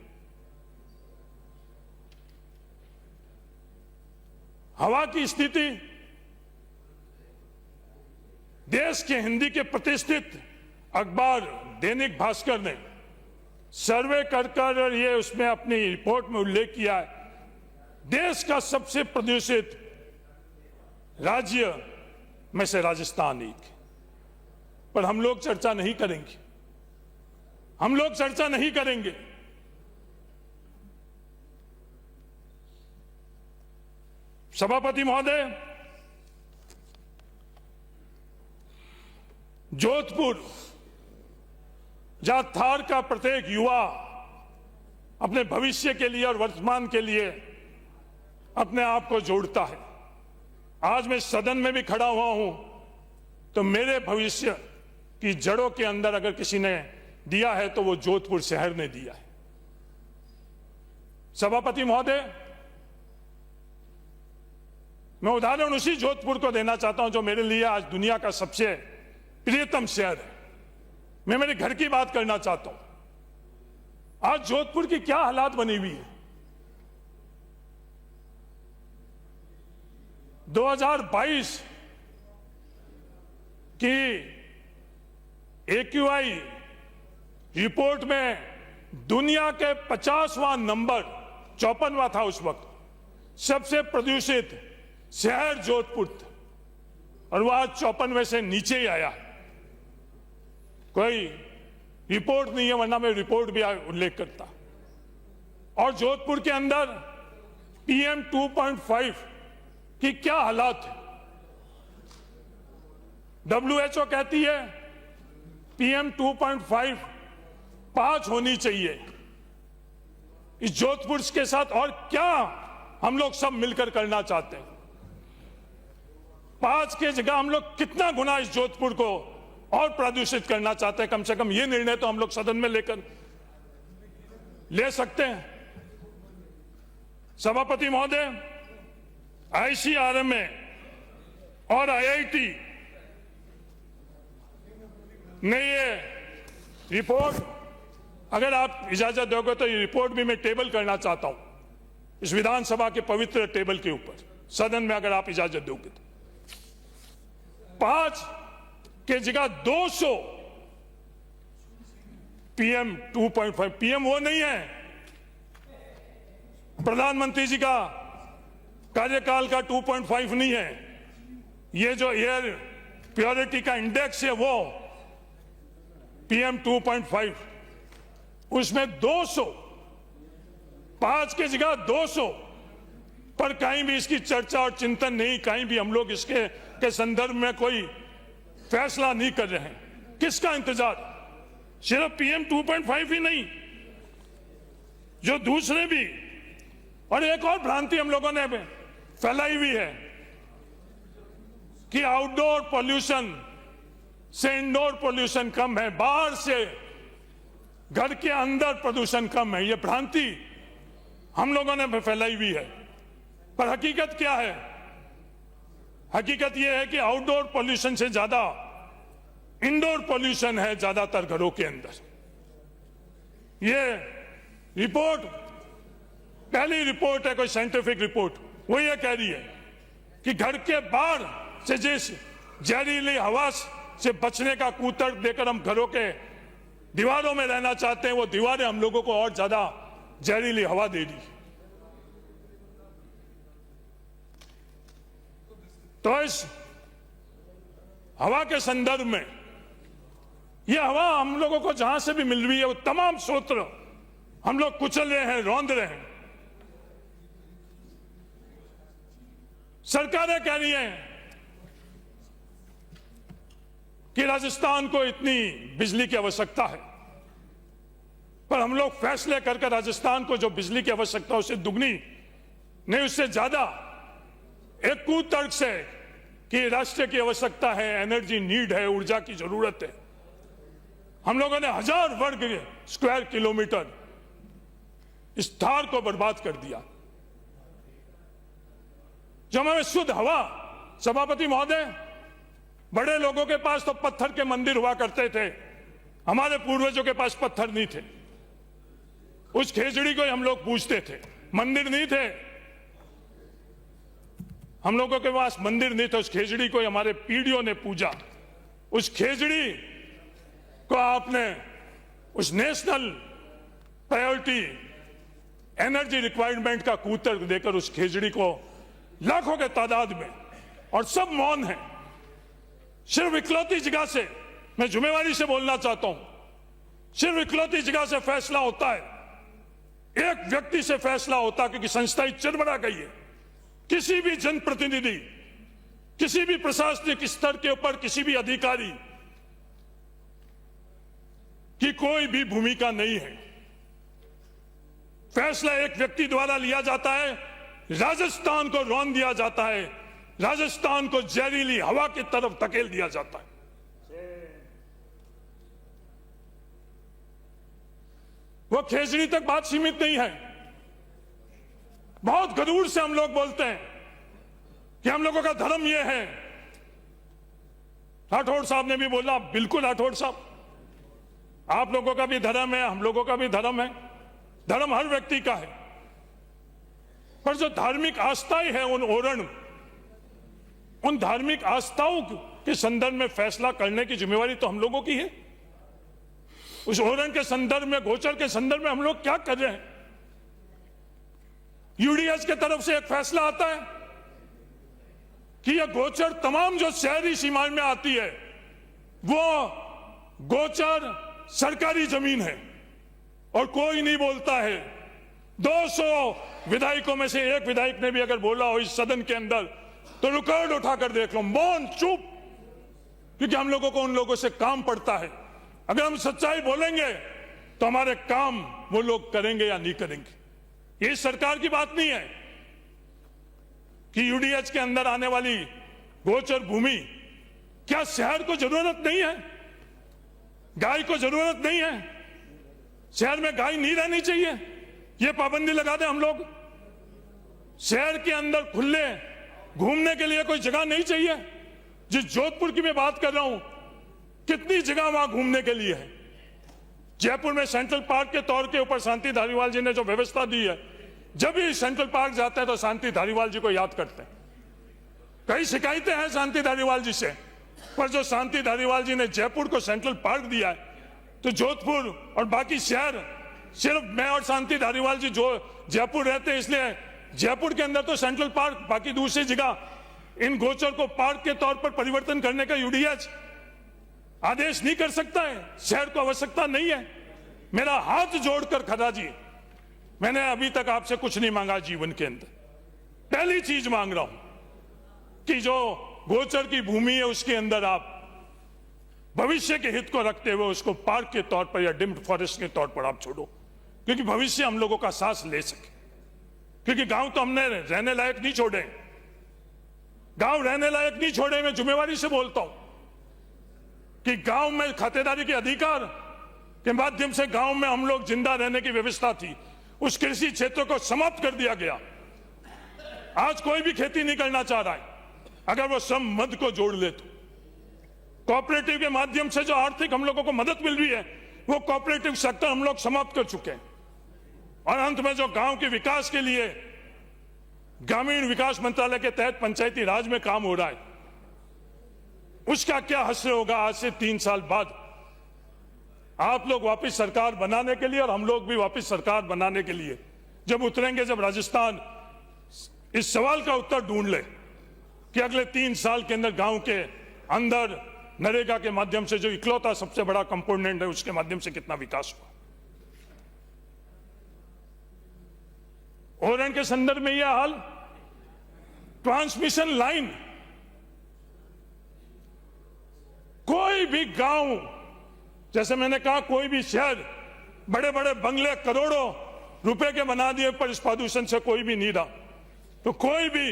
हवा की स्थिति देश के हिंदी के प्रतिष्ठित अखबार दैनिक भास्कर ने सर्वे कर ये उसमें अपनी रिपोर्ट में उल्लेख किया है, देश का सबसे प्रदूषित राज्य में से राजस्थान एक। पर हम लोग चर्चा नहीं करेंगे, हम लोग चर्चा नहीं करेंगे। सभापति महोदय, जोधपुर जहां थार का प्रत्येक युवा अपने भविष्य के लिए और वर्तमान के लिए अपने आप को जोड़ता है, आज मैं सदन में भी खड़ा हुआ हूं तो मेरे भविष्य की जड़ों के अंदर अगर किसी ने दिया है तो वो जोधपुर शहर ने दिया है। सभापति महोदय, मैं उदाहरण उसी जोधपुर को देना चाहता हूं जो मेरे लिए आज दुनिया का सबसे प्रियतम शहर है। मैं मेरे घर की बात करना चाहता हूं। आज जोधपुर की क्या हालात बनी हुई है। 2022 की AQI रिपोर्ट में दुनिया के 50वां नंबर, 54वां था उस वक्त, सबसे प्रदूषित शहर जोधपुर था और वह आज 54वें से नीचे ही आया। कोई रिपोर्ट नहीं है, वरना मैं रिपोर्ट भी उल्लेख करता। और जोधपुर के अंदर PM 2.5 की क्या हालात है। WHO कहती है PM 2.5 5 होनी चाहिए। इस जोधपुर के साथ और क्या हम लोग सब मिलकर करना चाहते हैं। 5 के जगह हम लोग कितना गुना इस जोधपुर को और प्रदूषित करना चाहते हैं। कम से कम ये निर्णय तो हम लोग सदन में ले सकते हैं। सभापति महोदय, ICRMA और IIT ने ये रिपोर्ट, अगर आप इजाजत दोगे तो ये रिपोर्ट भी मैं टेबल करना चाहता हूं इस विधानसभा के पवित्र टेबल के ऊपर, सदन में अगर आप इजाजत दोगे तो। 5 के जगह 200 PM 2.5। PM वो नहीं है प्रधानमंत्री जी का कार्यकाल का 2.5 नहीं है। ये जो एयर प्योरिटी का इंडेक्स है वो PM 2.5, उसमें 200, 5 के जगह 200 पर कहीं भी इसकी चर्चा और चिंतन नहीं, कहीं भी हम लोग इसके के संदर्भ में कोई फैसला नहीं कर रहे हैं। किसका इंतजार? सिर्फ PM 2.5 ही नहीं, जो दूसरे भी। और एक और भ्रांति हम लोगों ने फैलाई हुई है कि आउटडोर पोल्यूशन से इंडोर पोल्यूशन कम है, बाहर से घर के अंदर प्रदूषण कम है। यह भ्रांति हम लोगों ने फैलाई हुई है। पर हकीकत क्या है? हकीकत यह है कि आउटडोर पोल्यूशन से ज्यादा इंडोर पोल्यूशन है ज्यादातर घरों के अंदर। यह रिपोर्ट, पहली रिपोर्ट है कोई साइंटिफिक रिपोर्ट, वो ये कह रही है कि घर के बाहर से जिस जहरीली हवा से बचने का कूतर्क देकर हम घरों के दीवारों में रहना चाहते हैं, वो दीवारें हम लोगों को और ज्यादा जहरीली हवा दे रही। तो इस हवा के संदर्भ में यह हवा हम लोगों को जहां से भी मिल रही है वो तमाम स्रोत हम लोग कुचल रहे हैं, रौंद रहे हैं। सरकारें कह रही हैं कि राजस्थान को इतनी बिजली की आवश्यकता है, पर हम लोग फैसले करके राजस्थान को जो बिजली की आवश्यकता है उससे दुगनी नहीं, उससे ज्यादा एक कूतर्क से कि राष्ट्र की आवश्यकता है, एनर्जी नीड है, ऊर्जा की जरूरत है। हम लोगों ने 1000 वर्ग स्क्वायर किलोमीटर इस धार को बर्बाद कर दिया। जब हमें शुद्ध हवा, सभापति महोदय, बड़े लोगों के पास तो पत्थर के मंदिर हुआ करते थे, हमारे पूर्वजों के पास पत्थर नहीं थे। उस खेजड़ी को हम लोग पूजते थे, मंदिर नहीं थे। हम लोगों के पास मंदिर नहीं था, उस खेजड़ी को हमारे पीढ़ियों ने पूजा। उस खेजड़ी को आपने उस नेशनल प्रायोरिटी एनर्जी रिक्वायरमेंट का कूतर देकर उस खेजड़ी को लाखों के तादाद में, और सब मौन है। सिर्फ इकलौती जगह से, मैं जिम्मेवारी से बोलना चाहता हूं, सिर्फ इकलौती जगह से फैसला होता है, एक व्यक्ति से फैसला होता है, क्योंकि संस्था चरमरा गई है। किसी भी जनप्रतिनिधि, किसी भी प्रशासनिक स्तर के ऊपर किसी भी अधिकारी की कोई भी भूमिका नहीं है। फैसला एक व्यक्ति द्वारा लिया जाता है, राजस्थान को रौंद दिया जाता है, राजस्थान को जहरीली हवा की तरफ धकेल दिया जाता है। वो खेजड़ी तक बात सीमित नहीं है। बहुत गरूर से हम लोग बोलते हैं कि हम लोगों का धर्म ये है। राठौड़ साहब ने भी बोला, बिल्कुल राठौड़ साहब, आप लोगों का भी धर्म है, हम लोगों का भी धर्म है, धर्म हर व्यक्ति का है। पर जो धार्मिक आस्थाएं हैं, उन धार्मिक आस्थाओं के संदर्भ में फैसला करने की जिम्मेवारी तो हम लोगों की है। उस ओरण के संदर्भ में, गोचर के संदर्भ में हम लोग क्या कर रहे हैं? यूडीएच के तरफ से एक फैसला आता है कि यह गोचर तमाम जो शहरी सीमाओं में आती है, वो गोचर सरकारी जमीन है, और कोई नहीं बोलता है। 200 विधायकों में से एक विधायक ने भी अगर बोला हो इस सदन के अंदर, तो रिकॉर्ड उठाकर देख लो, मौन, चुप, क्योंकि हम लोगों को उन लोगों से काम पड़ता है। अगर हम सच्चाई बोलेंगे तो हमारे काम वो लोग करेंगे या नहीं करेंगे। ये सरकार की बात नहीं है कि यूडीएच के अंदर आने वाली गोचर भूमि, क्या शहर को जरूरत नहीं है? गाय को जरूरत नहीं है? शहर में गाय नहीं रहनी चाहिए? ये पाबंदी लगा दें हम लोग? शहर के अंदर खुले घूमने के लिए कोई जगह नहीं चाहिए? जिस जोधपुर की मैं बात कर रहा हूं, कितनी जगह वहां घूमने के लिए है। जयपुर में सेंट्रल पार्क के तौर के ऊपर शांति धारीवाल जी ने जो व्यवस्था दी है, जब भी सेंट्रल पार्क जाते हैं तो शांति धारीवाल जी को याद करते हैं। कई शिकायतें हैं शांति धारीवाल जी से, पर जो शांति धारीवाल जी ने जयपुर को सेंट्रल पार्क दिया है, तो जोधपुर और बाकी शहर, सिर्फ मैं और शांति धारीवाल जी जो जयपुर रहते हैं, इसलिए जयपुर के अंदर तो सेंट्रल पार्क, बाकी दूसरी जगह इन गोचर को पार्क के तौर पर परिवर्तन करने का यूडीएच आदेश नहीं कर सकता है। शहर को आवश्यकता नहीं है। मेरा हाथ जोड़कर खड़ा जी, मैंने अभी तक आपसे कुछ नहीं मांगा जीवन के अंदर। पहली चीज मांग रहा हूं कि जो गोचर की भूमि है, उसके अंदर आप भविष्य के हित को रखते हुए उसको पार्क के तौर पर या डिम्ड फॉरेस्ट के तौर पर आप छोड़ो, क्योंकि भविष्य हम लोगों का सांस ले सके। क्योंकि गांव तो हमने रहने लायक नहीं छोड़े, गांव रहने लायक नहीं छोड़े। मैं जिम्मेवारी से बोलता हूं कि गांव में खातेदारी के अधिकार के माध्यम से गांव में हम लोग जिंदा रहने की व्यवस्था थी, उस कृषि क्षेत्र को समाप्त कर दिया गया। आज कोई भी खेती नहीं करना चाह रहा है, अगर वो श्रम मद को जोड़ ले तो। कोऑपरेटिव के माध्यम से जो आर्थिक हम लोगों को मदद मिल रही है, वो कोऑपरेटिव सेक्टर हम लोग समाप्त कर चुके हैं। और अंत में जो गांव के विकास के लिए ग्रामीण विकास मंत्रालय के तहत पंचायती राज में काम हो रहा है, उसका क्या हश्र होगा आज से 3 साल बाद? आप लोग वापस सरकार बनाने के लिए और हम लोग भी वापस सरकार बनाने के लिए जब उतरेंगे, जब राजस्थान इस सवाल का उत्तर ढूंढ ले कि अगले 3 साल के अंदर गांव के अंदर नरेगा के माध्यम से जो इकलौता सबसे बड़ा कंपोनेंट है, उसके माध्यम से कितना विकास हुआ। ओरण के संदर्भ में यह हाल, ट्रांसमिशन लाइन, कोई भी गांव, जैसे मैंने कहा, कोई भी शहर बड़े बड़े बंगले करोड़ों रुपए के बना दिए, पर इस प्रदूषण से कोई भी नहीं रहा। तो कोई भी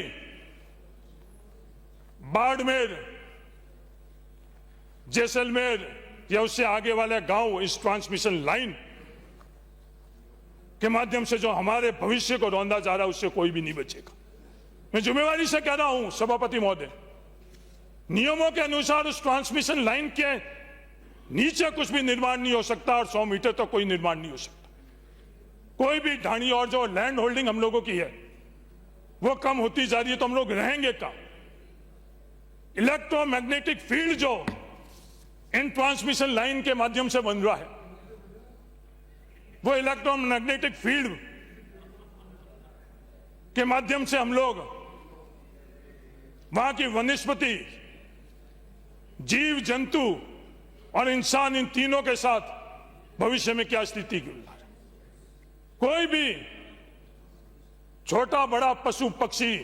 बाड़मेर, जैसलमेर या उससे आगे वाले गांव इस ट्रांसमिशन लाइन के माध्यम से जो हमारे भविष्य को रौंदा जा रहा है उससे कोई भी नहीं बचेगा। मैं जिम्मेवारी से कह रहा हूं सभापति महोदय, नियमों के अनुसार उस ट्रांसमिशन लाइन के नीचे कुछ भी निर्माण नहीं हो सकता और 100 मीटर तक कोई निर्माण नहीं हो सकता। कोई भी ढाणी और जो लैंड होल्डिंग हम लोगों की है वो कम होती जा रही है तो हम लोग रहेंगे कहां? इलेक्ट्रोमैग्नेटिक फील्ड जो इन ट्रांसमिशन लाइन के माध्यम से बन रहा है, वो इलेक्ट्रोमैग्नेटिक फील्ड के माध्यम से हम लोग वहां की वनस्पति, जीव जंतु और इंसान, इन तीनों के साथ भविष्य में क्या स्थिति गुजर है। कोई भी छोटा बड़ा पशु पक्षी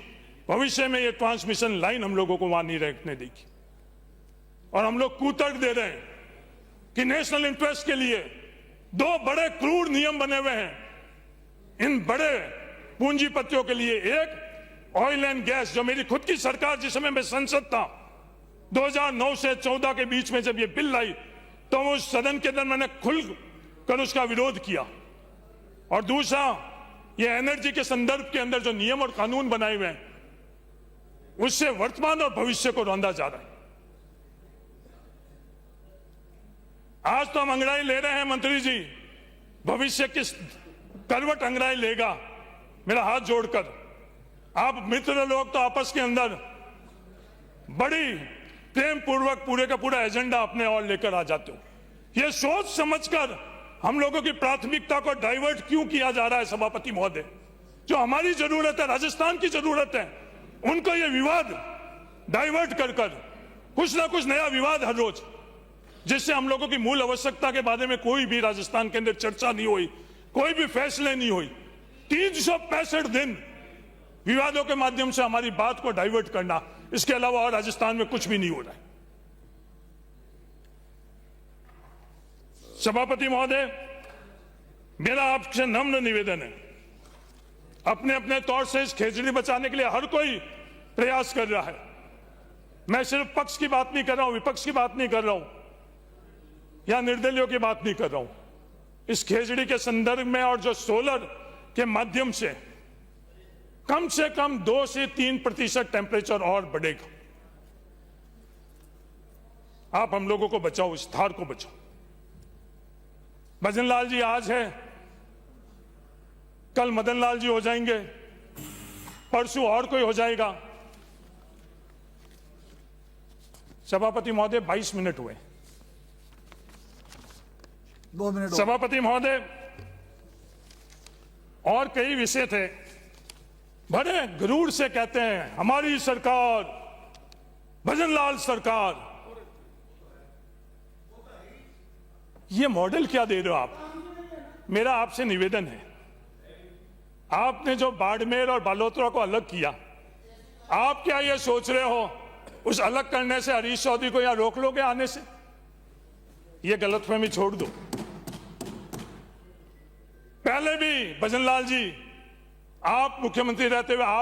भविष्य में ये ट्रांसमिशन लाइन हम लोगों को वहां नहीं रखने देगी। और हम लोग कूतर्क दे रहे हैं कि नेशनल इंटरेस्ट के लिए 2 बड़े क्रूर नियम बने हुए हैं इन बड़े पूंजीपतियों के लिए। एक ऑयल एंड गैस, जो मेरी खुद की सरकार जिस समय मैं संसद था 2009 से 14 के बीच में जब ये बिल लाई तो उस सदन के अंदर मैंने खुल कर उसका विरोध किया। और दूसरा, ये एनर्जी के संदर्भ के अंदर जो नियम और कानून बनाए हुए हैं उससे वर्तमान और भविष्य को रौंदा जा रहा है। आज तो हम अंगड़ाई ले रहे हैं मंत्री जी, भविष्य किस करवट अंगड़ाई लेगा? मेरा हाथ जोड़कर आप मित्र लोग तो आपस के अंदर बड़ी प्रेम पूर्वक पूरे का पूरा एजेंडा अपने और लेकर आ जाते हो। ये सोच समझकर हम लोगों की प्राथमिकता को डाइवर्ट क्यों किया जा रहा है सभापति महोदय? जो हमारी जरूरत है, राजस्थान की जरूरत है, उनको ये विवाद डाइवर्ट कर कुछ ना कुछ नया विवाद हर रोज, जिससे हम लोगों की मूल आवश्यकता के बारे में कोई भी राजस्थान के अंदर चर्चा नहीं हुई, कोई भी फैसले नहीं हुई। 365 दिन विवादों के माध्यम से हमारी बात को डाइवर्ट करना, इसके अलावा और राजस्थान में कुछ भी नहीं हो रहा है। सभापति महोदय, मेरा आपसे नम्र निवेदन है, अपने अपने तौर से इस खेजड़ी बचाने के लिए हर कोई प्रयास कर रहा है। मैं सिर्फ पक्ष की बात नहीं कर रहा हूं, विपक्ष की बात नहीं कर रहा हूं या निर्दलियों की बात नहीं कर रहा हूं। इस खेजड़ी के संदर्भ में और जो सोलर के माध्यम से कम 2 से 3% टेम्परेचर और बढ़ेगा। आप हम लोगों को बचाओ, इस धार को बचाओ। भजन लाल जी आज है, कल मदन लाल जी हो जाएंगे, परसों और कोई हो जाएगा। सभापति महोदय 22 मिनट हुए। 2 मिनट। सभापति महोदय, और कई विषय थे, बड़े गरूर से कहते हैं हमारी सरकार, भजन लाल सरकार। ये मॉडल क्या दे रहे हो आप? मेरा आपसे निवेदन है, आपने जो बाड़मेर और बालोतरा को अलग किया, आप क्या ये सोच रहे हो उस अलग करने से हरीश चौधरी को यहां रोक लोगे आने से? ये गलतफहमी छोड़ दो। पहले भी भजन लाल जी, आप मुख्यमंत्री रहते हुए आप